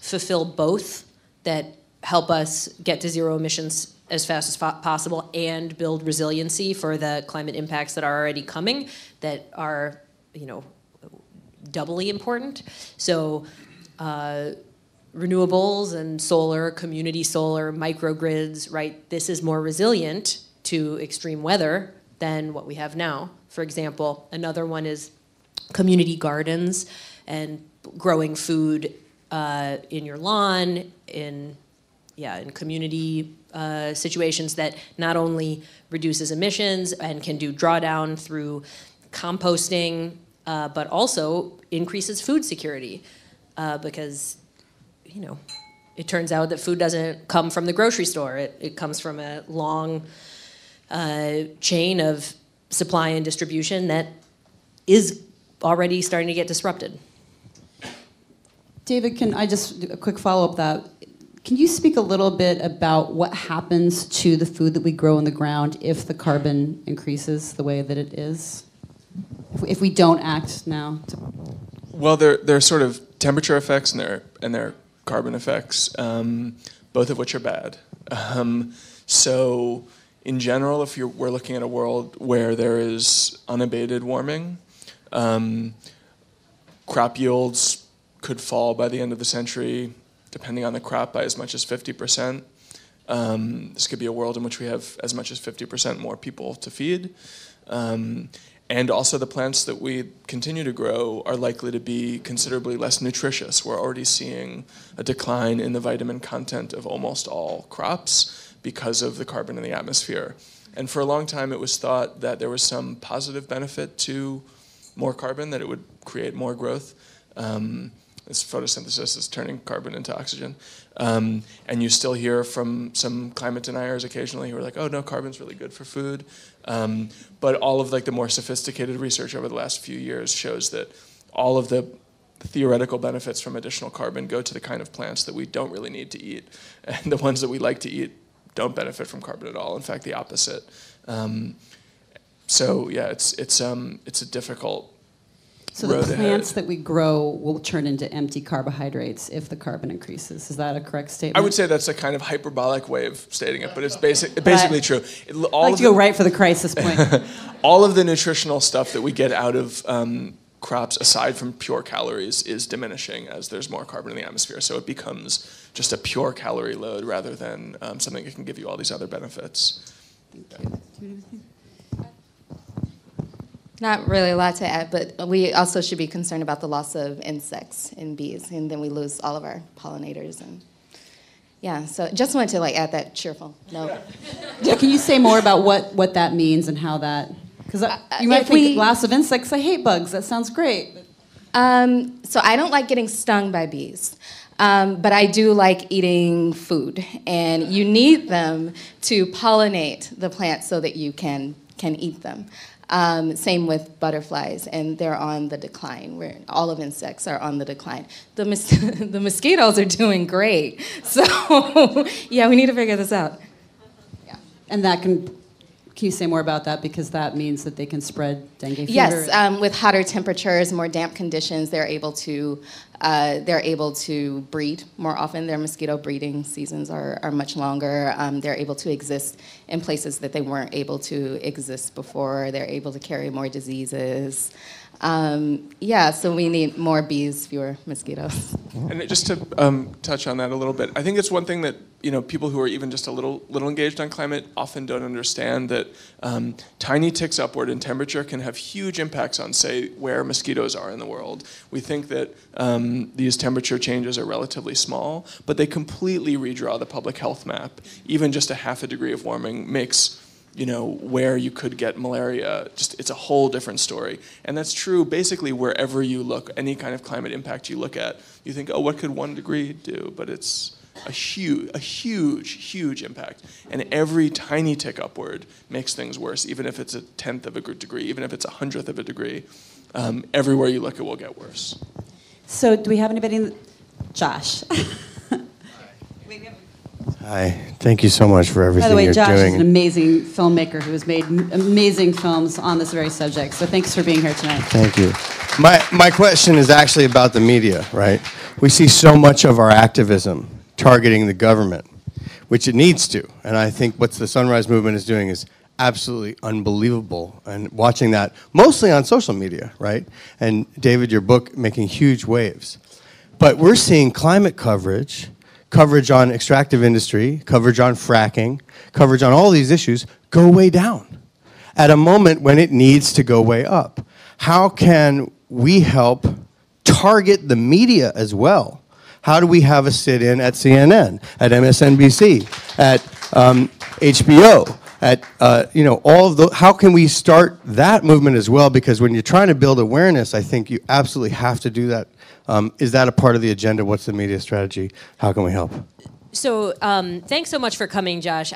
fulfill both, that help us get to zero emissions as fast as possible and build resiliency for the climate impacts that are already coming, that are, doubly important. So renewables and solar, community solar, microgrids, right? This is more resilient to extreme weather than what we have now. For example, another one is community gardens and growing food in your lawn, in community situations that not only reduces emissions and can do drawdown through composting, but also increases food security because it turns out that food doesn't come from the grocery store. It comes from a long chain of supply and distribution that is already starting to get disrupted. David, can I just do a quick follow-up that? Can you speak a little bit about what happens to the food that we grow in the ground if the carbon increases the way that it is? If we don't act now? Well, there are sort of temperature effects and there are carbon effects, both of which are bad. So in general, if we're looking at a world where there is unabated warming, crop yields could fall by the end of the century, depending on the crop, by as much as 50%. This could be a world in which we have as much as 50% more people to feed. And also the plants that we continue to grow are likely to be considerably less nutritious. We're already seeing a decline in the vitamin content of almost all crops because of the carbon in the atmosphere. And for a long time it was thought that there was some positive benefit to more carbon, that it would create more growth. This photosynthesis is turning carbon into oxygen. And you still hear from some climate deniers occasionally who are like, oh no, carbon's really good for food. But all of the more sophisticated research over the last few years shows that all of the theoretical benefits from additional carbon go to the kind of plants that we don't really need to eat. And the ones that we like to eat don't benefit from carbon at all. In fact, the opposite. So yeah, it's a difficult So the road plants ahead. that we grow will turn into empty carbohydrates if the carbon increases. Is that a correct statement? I would say that's a kind of hyperbolic way of stating it, but it's basically true. I'd like to go right for the crisis point. All of the nutritional stuff that we get out of crops, aside from pure calories, is diminishing as there's more carbon in the atmosphere. So it becomes just a pure calorie load rather than something that can give you all these other benefits. Not really a lot to add, but we also should be concerned about the loss of insects and bees, and then we lose all of our pollinators. And yeah, so just wanted to add that cheerful note. Can you say more about what that means and how that? Because you might think loss of insects. I hate bugs. That sounds great. So I don't like getting stung by bees. But I do like eating food, and you need them to pollinate the plants so that you can eat them. Same with butterflies, and they're on the decline. All of insects are on the decline. The mosquitoes are doing great. So yeah, we need to figure this out. Yeah. And that can you say more about that? Because that means that they can spread dengue fever. Yes, with hotter temperatures, more damp conditions, they're able to breed more often. Their mosquito breeding seasons are much longer. They're able to exist in places that they weren't able to exist before. They're able to carry more diseases. Yeah, so we need more bees, fewer mosquitoes. And just to touch on that a little bit, I think it's one thing that people who are even just a little engaged on climate often don't understand, that tiny ticks upward in temperature can have huge impacts on, say, where mosquitoes are in the world. We think that these temperature changes are relatively small, but they completely redraw the public health map. Even just a half a degree of warming makes where you could get malaria, it's a whole different story. And that's true basically wherever you look, any kind of climate impact you look at. You think, oh, what could 1 degree do? But it's a huge impact. And every tiny tick upward makes things worse, even if it's 1/10 of a degree, even if it's 100th of a degree. Everywhere you look, it will get worse. So do we have anybody? Josh. Hi, thank you so much for everything By the way, you're Josh doing. is an amazing filmmaker who has made amazing films on this very subject. So thanks for being here tonight. Thank you. My question is actually about the media, right? We see so much of our activism targeting the government, which it needs to. And I think what the Sunrise Movement is doing is absolutely unbelievable. And watching that mostly on social media, right? And David, your book making huge waves. But we're seeing climate coverage on extractive industry, coverage on fracking, coverage on all these issues go way down at a moment when it needs to go way up. How can we help target the media as well? How do we have a sit-in at CNN, at MSNBC, at HBO, at all of the? How can we start that movement as well? Because when you're trying to build awareness, I think you absolutely have to do that. Is that a part of the agenda? What's the media strategy? How can we help? So thanks so much for coming, Josh.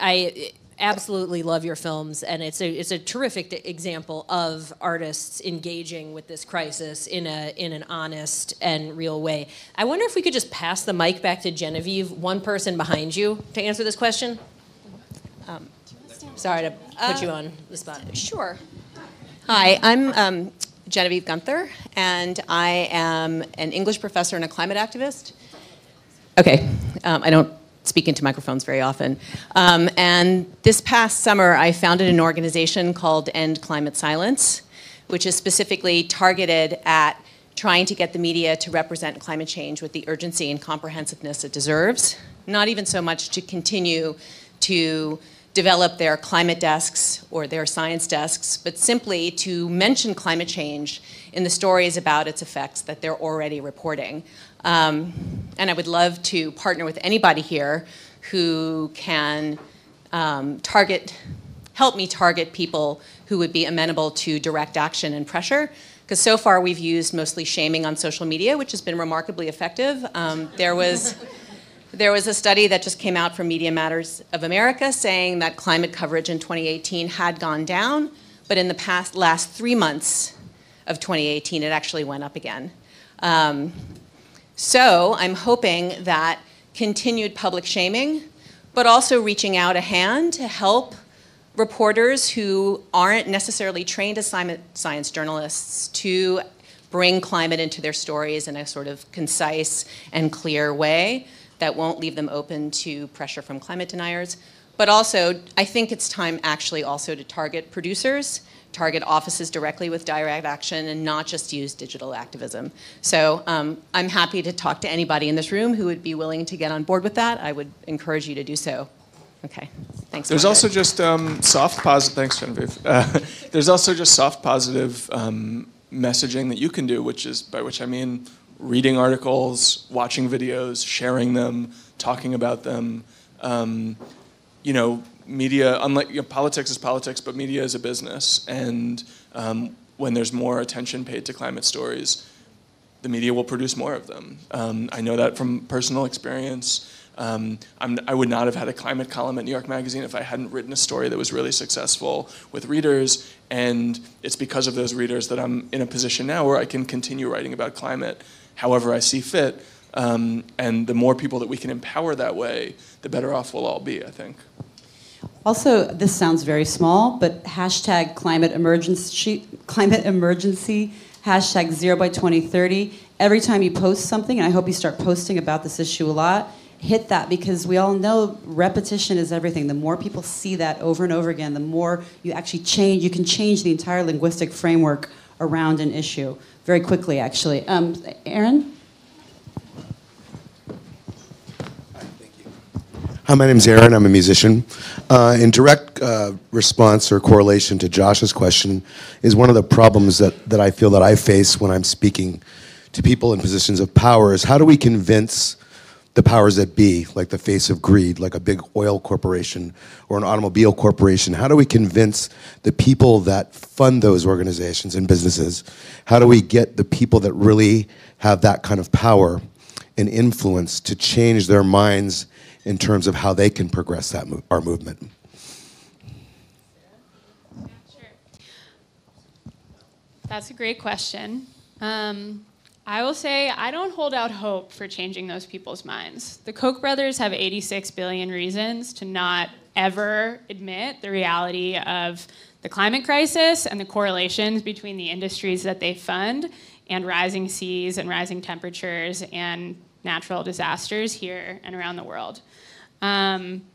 absolutely love your films, and it's a terrific example of artists engaging with this crisis in an honest and real way. I wonder if we could just pass the mic back to Genevieve, one person behind you, to answer this question. Sorry to put you on the spot. Sure. Hi, I'm Genevieve Gunther, and I am an English professor and a climate activist. Okay, I don't speak into microphones very often. And this past summer, I founded an organization called End Climate Silence, which is specifically targeted at trying to get the media to represent climate change with the urgency and comprehensiveness it deserves. Not even so much to continue to develop their climate desks or their science desks, but simply to mention climate change in the stories about its effects that they're already reporting. And I would love to partner with anybody here who can help me target people who would be amenable to direct action and pressure. Because so far we've used mostly shaming on social media, which has been remarkably effective. There was a study that just came out from Media Matters of America saying that climate coverage in 2018 had gone down, but in the last 3 months of 2018, it actually went up again. So I'm hoping that continued public shaming, but also reaching out a hand to help reporters who aren't necessarily trained as science journalists to bring climate into their stories in a sort of concise and clear way that won't leave them open to pressure from climate deniers. But also, I think it's time actually also to target producers, target offices directly with direct action, and not just use digital activism. So I'm happy to talk to anybody in this room who would be willing to get on board with that. I would encourage you to do so. Okay, thanks. There's also just soft positive, thanks Genevieve. There's also just soft positive messaging that you can do, by which I mean reading articles, watching videos, sharing them, talking about them. Media, unlike politics is politics, but media is a business. And when there's more attention paid to climate stories, the media will produce more of them. I know that from personal experience. I would not have had a climate column at New York Magazine if I hadn't written a story that was really successful with readers. And it's because of those readers that I'm in a position now where I can continue writing about climate however I see fit. And the more people that we can empower that way, the better off we'll all be, I think. Also, this sounds very small, but hashtag climate emergency, hashtag 0 by 2030. Every time you post something, and I hope you start posting about this issue a lot, hit that, because we all know repetition is everything. The more people see that over and over again, the more you actually change. You can change the entire linguistic framework around an issue very quickly, actually. Aaron? Hi, my name's Aaron. I'm a musician. In direct response or correlation to Josh's question is one of the problems that I feel that I face when I'm speaking to people in positions of power is how do we convince the powers that be, like the face of greed, like a big oil corporation or an automobile corporation, how do we convince the people that fund those organizations and businesses, how do we get the people that really have that kind of power and influence to change their minds in terms of how they can progress our movement? Yeah, sure. That's a great question. I will say I don't hold out hope for changing those people's minds. The Koch brothers have 86 billion reasons to not ever admit the reality of the climate crisis and the correlations between the industries that they fund and rising seas and rising temperatures and natural disasters here and around the world.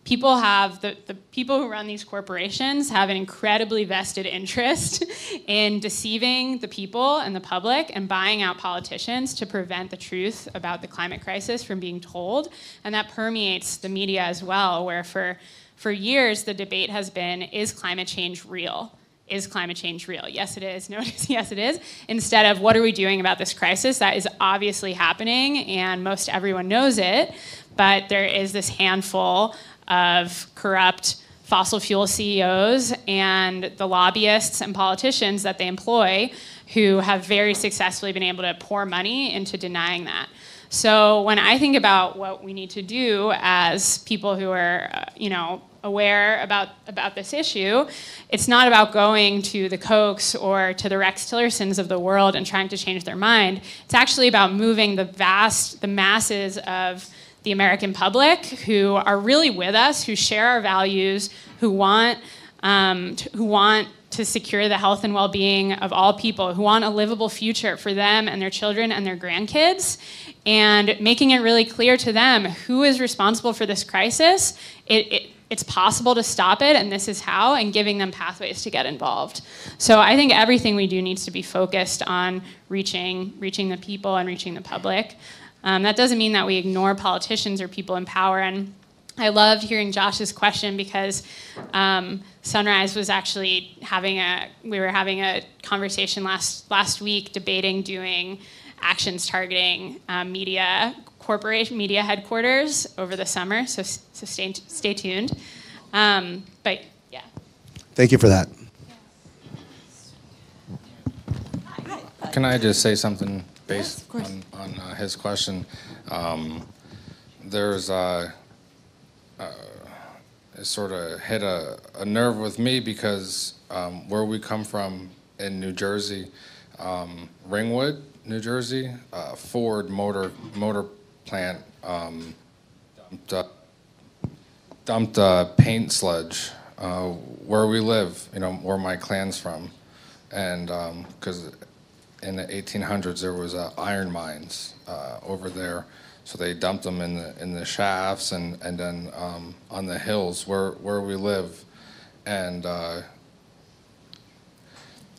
People have, the people who run these corporations have an incredibly vested interest in deceiving the people and the public and buying out politicians to prevent the truth about the climate crisis from being told. And that permeates the media as well, where for years the debate has been, is climate change real? Is climate change real? Yes, it is. No, yes, it is. Instead of, what are we doing about this crisis? That is obviously happening, and most everyone knows it. But there is this handful of corrupt fossil fuel CEOs and the lobbyists and politicians that they employ who have very successfully been able to pour money into denying that. So when I think about what we need to do as people who are, aware about this issue, it's not about going to the Kochs or to the Rex Tillersons of the world and trying to change their mind. It's actually about moving the masses of the American public who are really with us, who share our values, who want to secure the health and well-being of all people, who want a livable future for them and their children and their grandkids, and making it really clear to them who is responsible for this crisis. It's possible to stop it, and this is how, and giving them pathways to get involved. So I think everything we do needs to be focused on reaching the people and reaching the public. That doesn't mean that we ignore politicians or people in power. And I loved hearing Josh's question because Sunrise was actually we were having a conversation last week debating doing actions targeting media headquarters over the summer, so stay tuned. But yeah. Thank you for that. Can I just say something based on his question? There's it sort of hit a nerve with me because where we come from in New Jersey, Ringwood, New Jersey, Ford motor plant dumped a paint sludge where we live, where my clan's from, and because in the 1800s there was iron mines over there, so they dumped them in the shafts and then on the hills where we live, and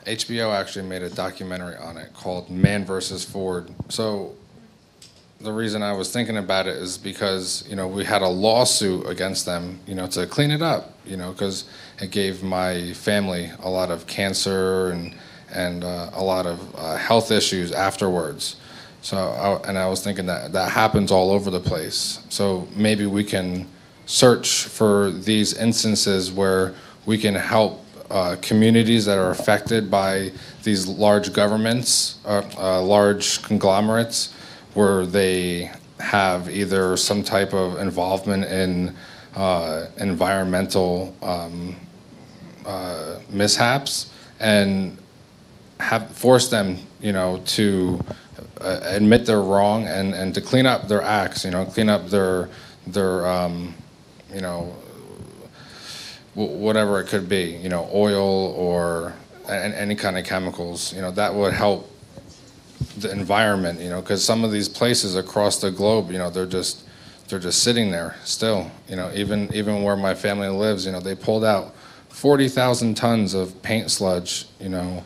HBO actually made a documentary on it called Man vs. Ford. So the reason I was thinking about it is because, we had a lawsuit against them, to clean it up, because it gave my family a lot of cancer and a lot of health issues afterwards. So, I was thinking that happens all over the place. So maybe we can search for these instances where we can help communities that are affected by these large governments, large conglomerates, where they have either some type of involvement in environmental mishaps, and have forced them, to admit they're wrong and to clean up their acts, clean up their whatever it could be, oil or any kind of chemicals, that would help the environment, because some of these places across the globe, they're just sitting there still, even where my family lives, they pulled out 40,000 tons of paint sludge, and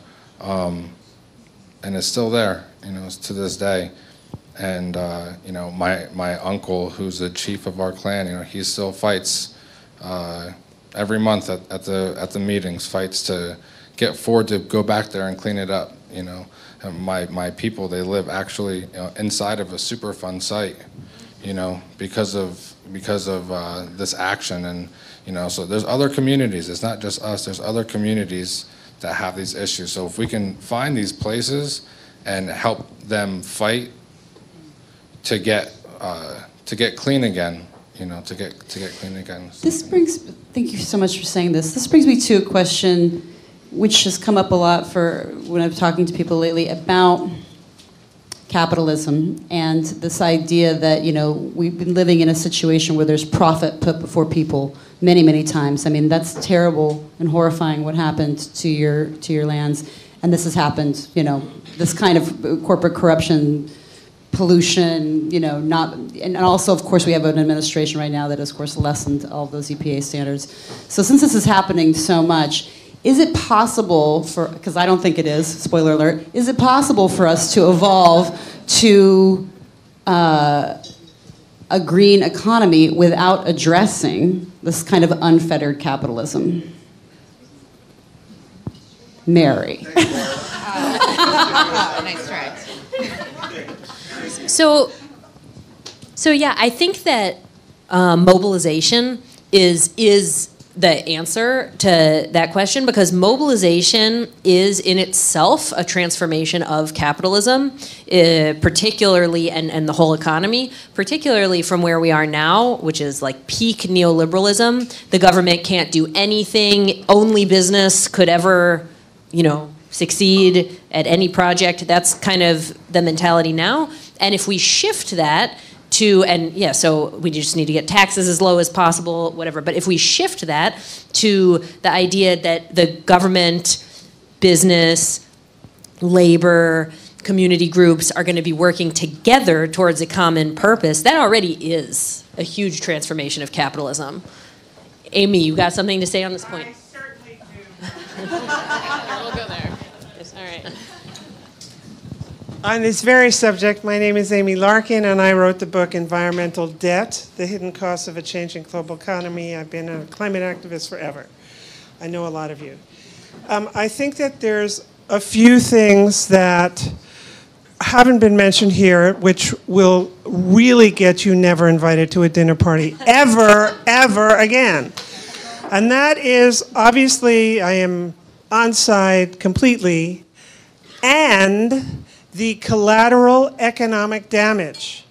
it's still there, to this day. And my uncle, who's the chief of our clan, he still fights every month at the meetings, fights to get Ford to go back there and clean it up. And my people, they live actually inside of a Superfund site, because of this action. And so there's other communities. It's not just us. There's other communities that have these issues. So if we can find these places and help them fight to get clean again, to get clean again. Thank you so much for saying this. This brings me to a question which has come up a lot for when I'm talking to people lately about capitalism and this idea that, we've been living in a situation where there's profit put before people many, many times. I mean, that's terrible and horrifying what happened to your lands. And this has happened, this kind of corporate corruption, pollution, and also, of course, we have an administration right now that has, of course, lessened all those EPA standards. So since this is happening so much, is it possible because I don't think it is, spoiler alert, is it possible for us to evolve to a green economy without addressing this kind of unfettered capitalism? Mary. Nice try. So yeah, I think that mobilization is the answer to that question, because mobilization is in itself a transformation of capitalism, particularly, and the whole economy, particularly from where we are now, which is like peak neoliberalism. The government can't do anything. Only business could ever, succeed at any project. That's kind of the mentality now. And if we shift that so we just need to get taxes as low as possible, whatever. But if we shift that to the idea that the government, business, labor, community groups are going to be working together towards a common purpose, that already is a huge transformation of capitalism. Amy, you got something to say on this point? I certainly do. We'll go there. Yes, all right. On this very subject, my name is Amy Larkin, and I wrote the book Environmental Debt, The Hidden Costs of a Changing Global Economy. I've been a climate activist forever. I know a lot of you. I think that there's a few things that haven't been mentioned here, which will really get you never invited to a dinner party ever, ever again. And that is, obviously, I am on side completely, and the collateral economic damage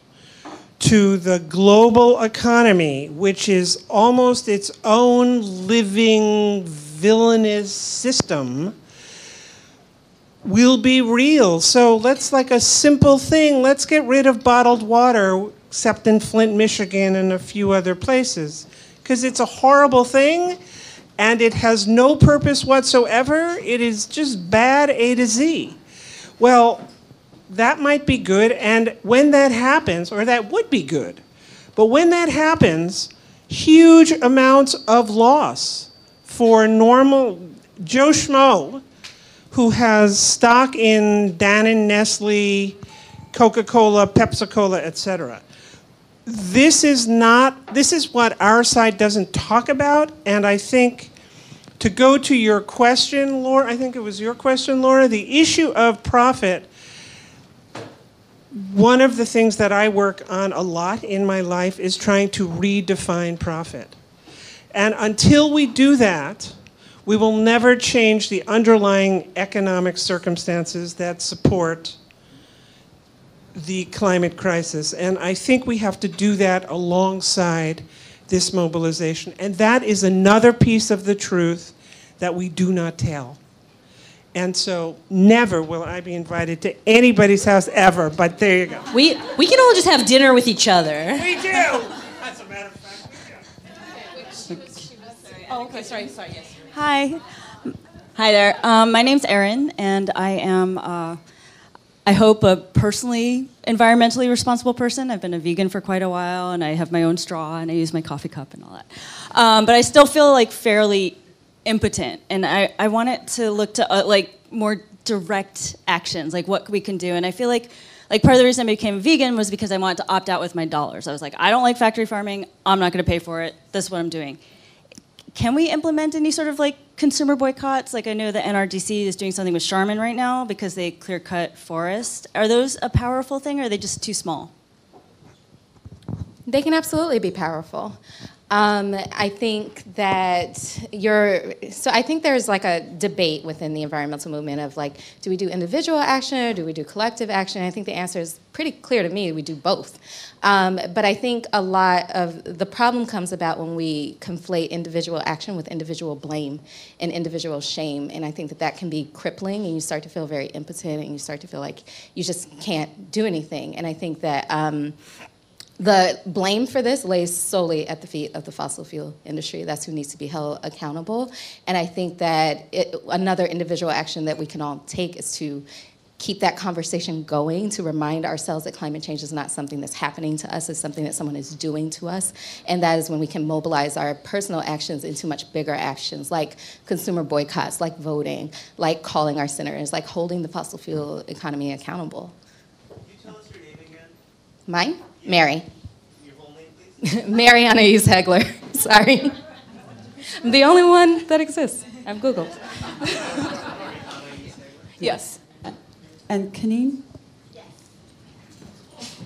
to the global economy, which is almost its own living villainous system, will be real. So let's, like a simple thing, let's get rid of bottled water, except in Flint, Michigan, and a few other places. Because it's a horrible thing, and it has no purpose whatsoever. It is just bad A to Z. Well, that might be good, and when that happens, or that would be good, but when that happens, huge amounts of loss for normal Joe Schmo who has stock in Danone, Nestle, Coca-Cola, Pepsi-Cola, etc. This is what our side doesn't talk about, and I think to go to your question, Laura, I think it was your question, Laura, the issue of profit. One of the things that I work on a lot in my life is trying to redefine profit. And until we do that, we will never change the underlying economic circumstances that support the climate crisis. And I think we have to do that alongside this mobilization. And that is another piece of the truth that we do not tell. And so never will I be invited to anybody's house ever, but there you go. We can all just have dinner with each other. We do! As a matter of fact, we do. Oh, okay, sorry, yes. Hi. Hi there. My name's Erin, and I am, I hope, a personally, environmentally responsible person. I've been a vegan for quite a while, and I have my own straw, and I use my coffee cup and all that. But I still feel like fairly impotent, and I want it to look to more direct actions, like what we can do. And I feel like part of the reason I became a vegan was because I wanted to opt out with my dollars. I was like, I don't like factory farming. I'm not going to pay for it. This is what I'm doing. Can we implement any sort of consumer boycotts? Like I know the NRDC is doing something with Charmin right now because they clear-cut forest. Are those a powerful thing, or are they just too small? They can absolutely be powerful. I think that I think there's a debate within the environmental movement of do we do individual action or do we do collective action? I think the answer is pretty clear to me, we do both. But I think a lot of the problem comes about when we conflate individual action with individual blame and individual shame. And I think that can be crippling, and you start to feel very impotent, and you start to feel like you just can't do anything. And I think that the blame for this lays solely at the feet of the fossil fuel industry. That's who needs to be held accountable. And I think that another individual action that we can all take is to keep that conversation going, to remind ourselves that climate change is not something that's happening to us, it's something that someone is doing to us. And that is when we can mobilize our personal actions into much bigger actions, like consumer boycotts, like voting, like calling our senators, like holding the fossil fuel economy accountable. Can you tell us your name again? Mine? Mary. Your whole name, please? Mary Anais Hegler. Sorry. I'm the only one that exists. I've Googled. Yes. And Kanine? Yes.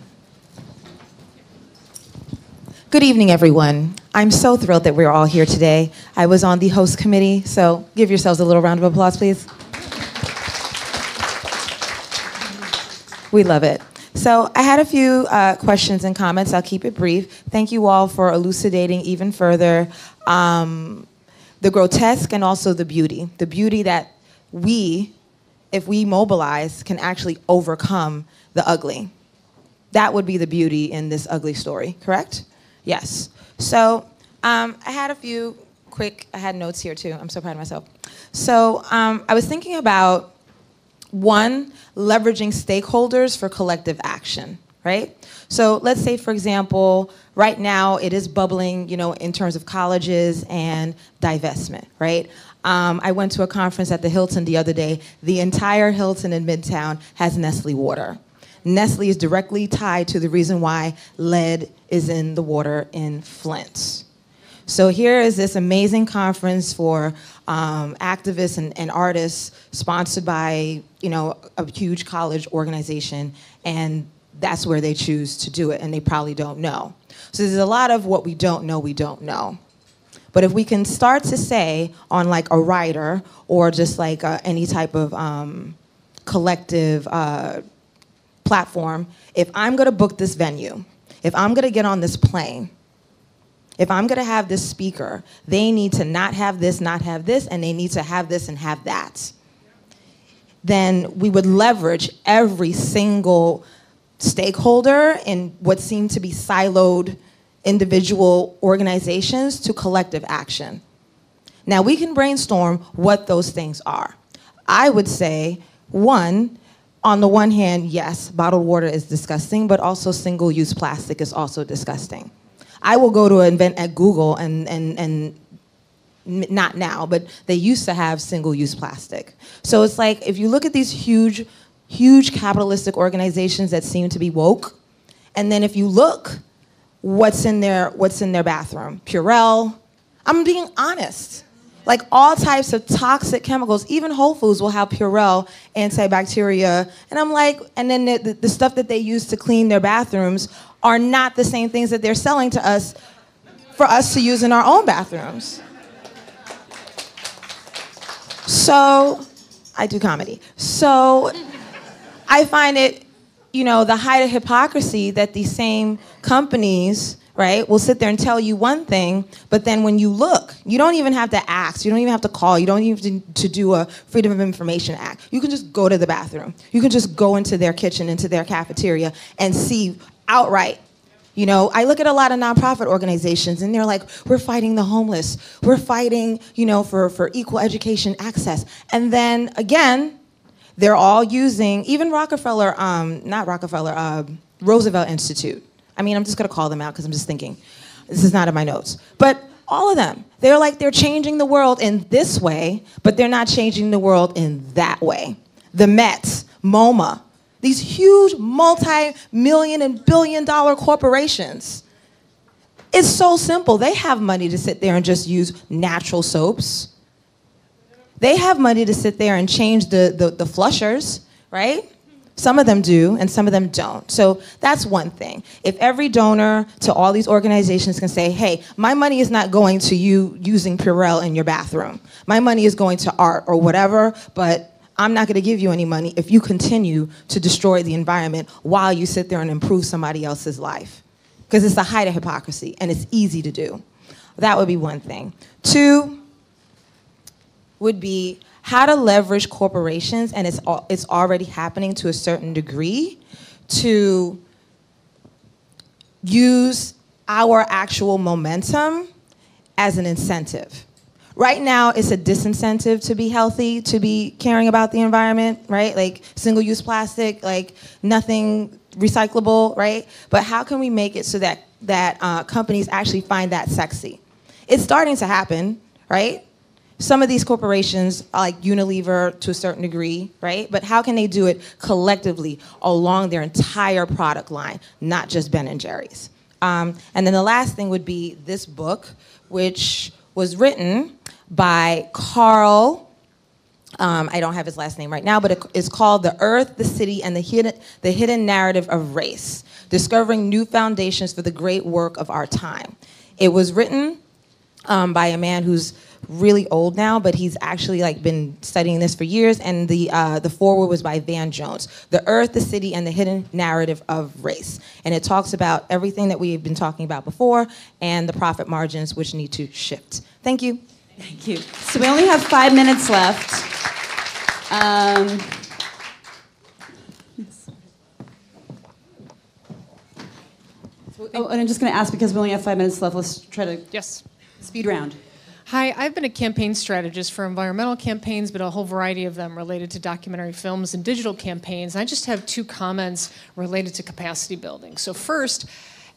Good evening, everyone. I'm so thrilled that we're all here today. I was on the host committee, so give yourselves a little round of applause, please. We love it. So I had a few questions and comments. I'll keep it brief. Thank you all for elucidating even further the grotesque and also the beauty. The beauty that we, if we mobilize, can actually overcome the ugly. That would be the beauty in this ugly story, correct? Yes. So I had a few I had notes here too. I'm so proud of myself. So I was thinking about, one, leveraging stakeholders for collective action, right? So let's say, for example, right now it is bubbling, in terms of colleges and divestment, right? I went to a conference at the Hilton the other day. The entire Hilton in Midtown has Nestle water. Nestle is directly tied to the reason why lead is in the water in Flint. So here is this amazing conference for activists and artists sponsored by, a huge college organization, and that's where they choose to do it, and they probably don't know. So there's a lot of what we don't know. But if we can start to say on like a writer or just like any type of collective platform, if I'm gonna book this venue, if I'm gonna get on this plane, if I'm gonna have this speaker, they need to not have this, and they need to have this and have that. Then we would leverage every single stakeholder in what seem to be siloed individual organizations to collective action. Now we can brainstorm what those things are. I would say, one, on the one hand, yes, bottled water is disgusting, but also single-use plastic is also disgusting. I will go to an event at Google and not now, but they used to have single-use plastic. So it's like, if you look at these huge capitalistic organizations that seem to be woke, and then if you look what's in their bathroom, Purell, I'm being honest. Like all types of toxic chemicals, even Whole Foods will have Purell, antibacteria, and I'm like, and then the stuff that they use to clean their bathrooms are not the same things that they're selling to us for us to use in our own bathrooms. So, I do comedy. So, I find it, the height of hypocrisy that these same companies, right, will sit there and tell you one thing, but then when you look, you don't even have to ask, you don't even have to call, you don't even have to do a Freedom of Information Act. You can just go to the bathroom. You can just go into their kitchen, into their cafeteria, and see outright. I look at a lot of nonprofit organizations, and they're like, we're fighting the homeless. We're fighting, for equal education access. And then, again, they're all using, even Roosevelt Institute. I mean, I'm just going to call them out because I'm just thinking. This is not in my notes. But all of them, they're changing the world in this way, but they're not changing the world in that way. The Met, MoMA, these huge multi-million and billion-dollar corporations. It's so simple. They have money to sit there and just use natural soaps. They have money to sit there and change the flushers, right? Some of them do, and some of them don't. So that's one thing. If every donor to all these organizations can say, hey, my money is not going to you using Purell in your bathroom. My money is going to art or whatever, but I'm not going to give you any money if you continue to destroy the environment while you sit there and improve somebody else's life. Because it's the height of hypocrisy, and it's easy to do. That would be one thing. Two would be how to leverage corporations, and it's already happening to a certain degree, to use our actual momentum as an incentive. Right now, it's a disincentive to be healthy, to be caring about the environment, right? Like single-use plastic, like nothing recyclable, right? But how can we make it so that companies actually find that sexy? It's starting to happen, right? Some of these corporations, like Unilever to a certain degree, right? But how can they do it collectively along their entire product line, not just Ben & Jerry's? And then the last thing would be this book, which was written by Carl, I don't have his last name right now, but it's called The Earth, the City, and the Hidden Narrative of Race, Discovering New Foundations for the Great Work of Our Time. It was written by a man who's really old now, but he's actually like been studying this for years. And the foreword was by Van Jones, "The Earth, the City, and the Hidden Narrative of Race." And it talks about everything that we've been talking about before and the profit margins which need to shift. Thank you. Thank you. So we only have 5 minutes left. Oh, and I'm just going to ask, because we only have 5 minutes left, let's try to speed round. Hi, I've been a campaign strategist for environmental campaigns, but a whole variety of them related to documentary films and digital campaigns. And I just have 2 comments related to capacity building. So first,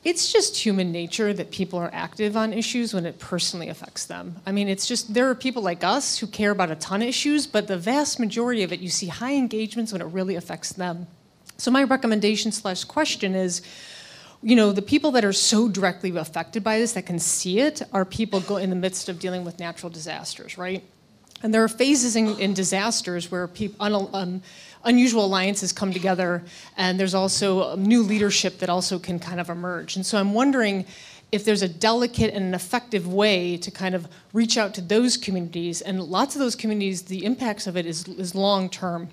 it's just human nature that people are active on issues when it personally affects them. I mean, it's just, there are people like us who care about a ton of issues, but the vast majority of it, you see high engagements when it really affects them. So my recommendation / question is, you know, the people that are so directly affected by this, that can see it, are people in the midst of dealing with natural disasters, right? And there are phases in disasters where unusual alliances come together, and there's also new leadership that also can kind of emerge. And so I'm wondering if there's a delicate and an effective way to kind of reach out to those communities, and lots of those communities, the impacts of it is long-term,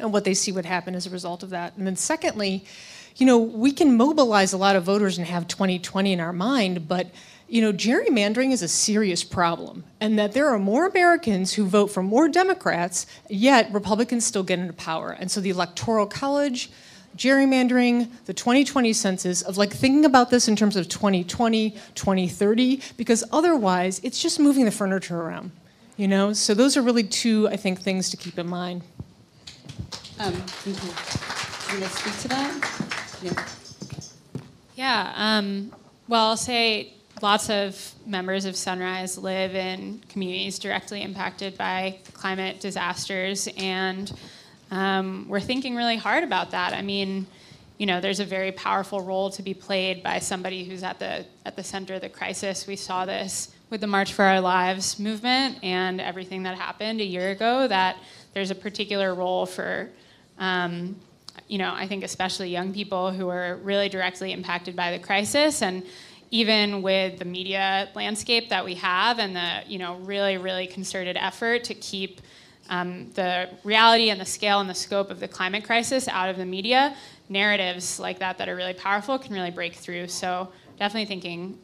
and what they see would happen as a result of that. And then secondly, you know, we can mobilize a lot of voters and have 2020 in our mind, but, you know, gerrymandering is a serious problem, and that there are more Americans who vote for more Democrats, yet Republicans still get into power. And so the Electoral College, gerrymandering, the 2020 census, of like thinking about this in terms of 2020, 2030, because otherwise it's just moving the furniture around, you know? So those are really 2, I think, things to keep in mind. Thank you. You want to speak to that? Yeah, well, I'll say lots of members of Sunrise live in communities directly impacted by climate disasters, and we're thinking really hard about that. I mean, you know, there's a very powerful role to be played by somebody who's at the center of the crisis. We saw this with the March for Our Lives movement and everything that happened a year ago, that there's a particular role for you know, I think especially young people who are really directly impacted by the crisis. And even with the media landscape that we have and the, you know, really, really concerted effort to keep the reality and the scale and the scope of the climate crisis out of the media, narratives like that are really powerful can really break through. So definitely thinking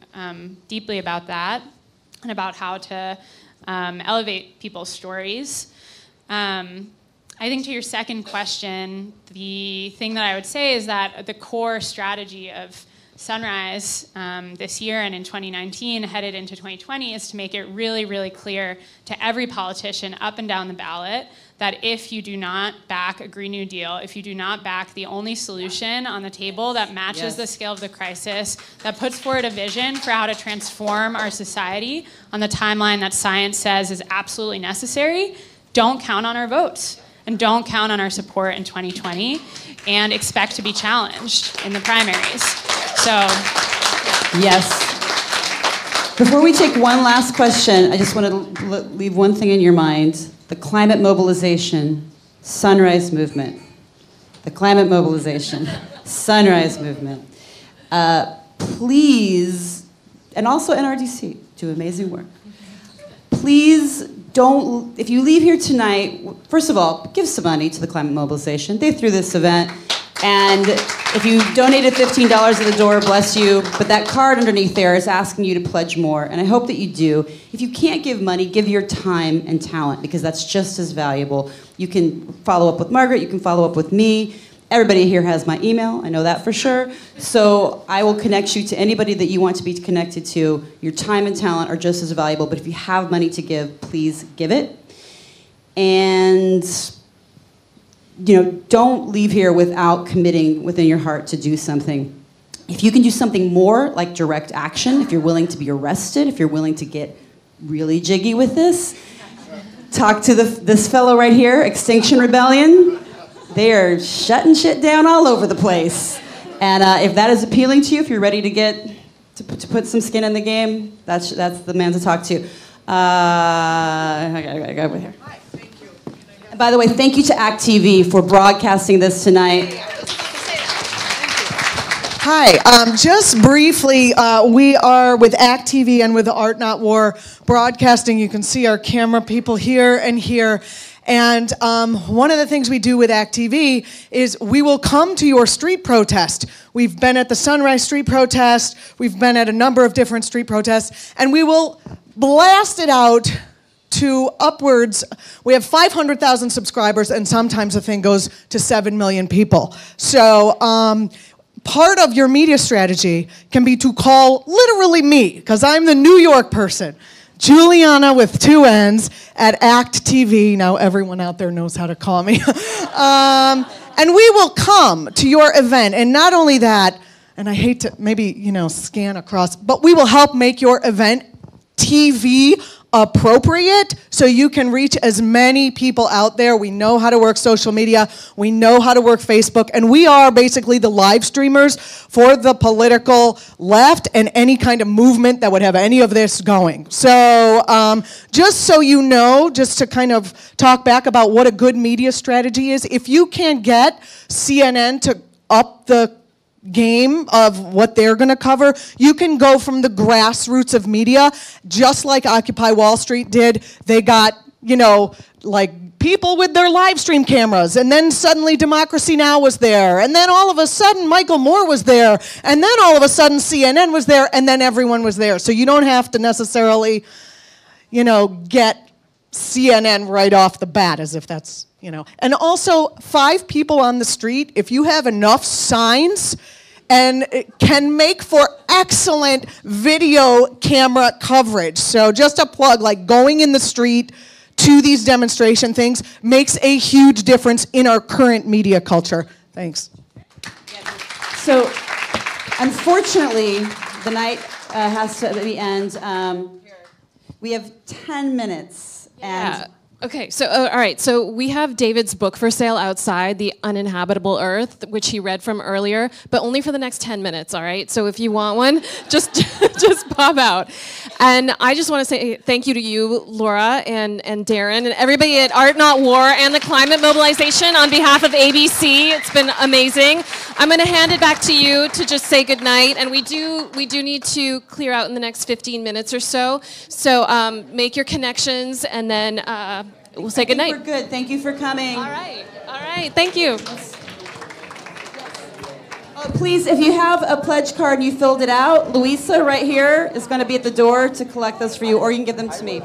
deeply about that and about how to elevate people's stories. I think to your second question, the thing that I would say is that the core strategy of Sunrise this year and in 2019, headed into 2020, is to make it really, really clear to every politician up and down the ballot that if you do not back a Green New Deal, if you do not back the only solution on the table that matches the scale of the crisis, that puts forward a vision for how to transform our society on the timeline that science says is absolutely necessary, don't count on our votes. And don't count on our support in 2020, and expect to be challenged in the primaries. So, yes. Before we take one last question, I just want to leave one thing in your mind. The Climate Mobilization, Sunrise Movement. The Climate Mobilization, Sunrise Movement. Please, and also NRDC, do amazing work. Please don't, if you leave here tonight, first of all, give some money to the Climate Mobilization. They threw this event. And if you donated $15 at the door, bless you. But that card underneath there is asking you to pledge more. And I hope that you do. If you can't give money, give your time and talent, because that's just as valuable. You can follow up with Margaret. You can follow up with me. Everybody here has my email. I know that for sure. So I will connect you to anybody that you want to be connected to. Your time and talent are just as valuable. But if you have money to give, please give it. And you know, don't leave here without committing within your heart to do something. If you can do something more, like direct action, if you're willing to be arrested, if you're willing to get really jiggy with this, talk to this fellow right here, Extinction Rebellion. They are shutting shit down all over the place. And if that is appealing to you, if you're ready to put some skin in the game, that's the man to talk to. I gotta go over here. By the way, thank you to act.tv for broadcasting this tonight. Hi. Just briefly, we are with act.tv and with Art Not War broadcasting. You can see our camera people here and here. And one of the things we do with act.tv is we will come to your street protest. We've been at the Sunrise Street protest. We've been at a number of different street protests. And we will blast it out to upwards. We have 500,000 subscribers, and sometimes the thing goes to 7 million people. So part of your media strategy can be to call literally me, because I'm the New York person, Juliana with 2 N's at act.tv. Now everyone out there knows how to call me. And we will come to your event. And not only that, and I hate to maybe, scan across, but we will help make your event TV appropriate so you can reach as many people out there. We know how to work social media. We know how to work Facebook. And we are basically the live streamers for the political left and any kind of movement that would have any of this going. So just so you know, just to kind of talk back about what a good media strategy is, if you can get CNN to up the game of what they're going to cover, you can go from the grassroots of media, just like Occupy Wall Street did. They got, like people with their live stream cameras, and then suddenly Democracy Now! Was there, and then all of a sudden Michael Moore was there, and then all of a sudden CNN was there, and then everyone was there. So you don't have to necessarily, get CNN right off the bat, as if that's, And also, 5 people on the street, if you have enough signs, and it can make for excellent video camera coverage. So just a plug, like going in the street to these demonstration things makes a huge difference in our current media culture. Thanks. So, unfortunately, the night has to the end. We have 10 minutes. And Okay, so all right, so we have David's book for sale outside, The Uninhabitable Earth, which he read from earlier, but only for the next 10 minutes, all right? So if you want one, just pop out. And I just want to say thank you to you, Laura, and Darren, and everybody at Art Not War and the Climate Mobilization on behalf of ABC. It's been amazing. I'm going to hand it back to you to just say goodnight, and we do need to clear out in the next 15 minutes or so. So make your connections, and then we'll say goodnight. We're good. Thank you for coming. All right. Thank you. Please, if you have a pledge card and you filled it out, Louisa right here is going to be at the door to collect those for you, or you can give them to me.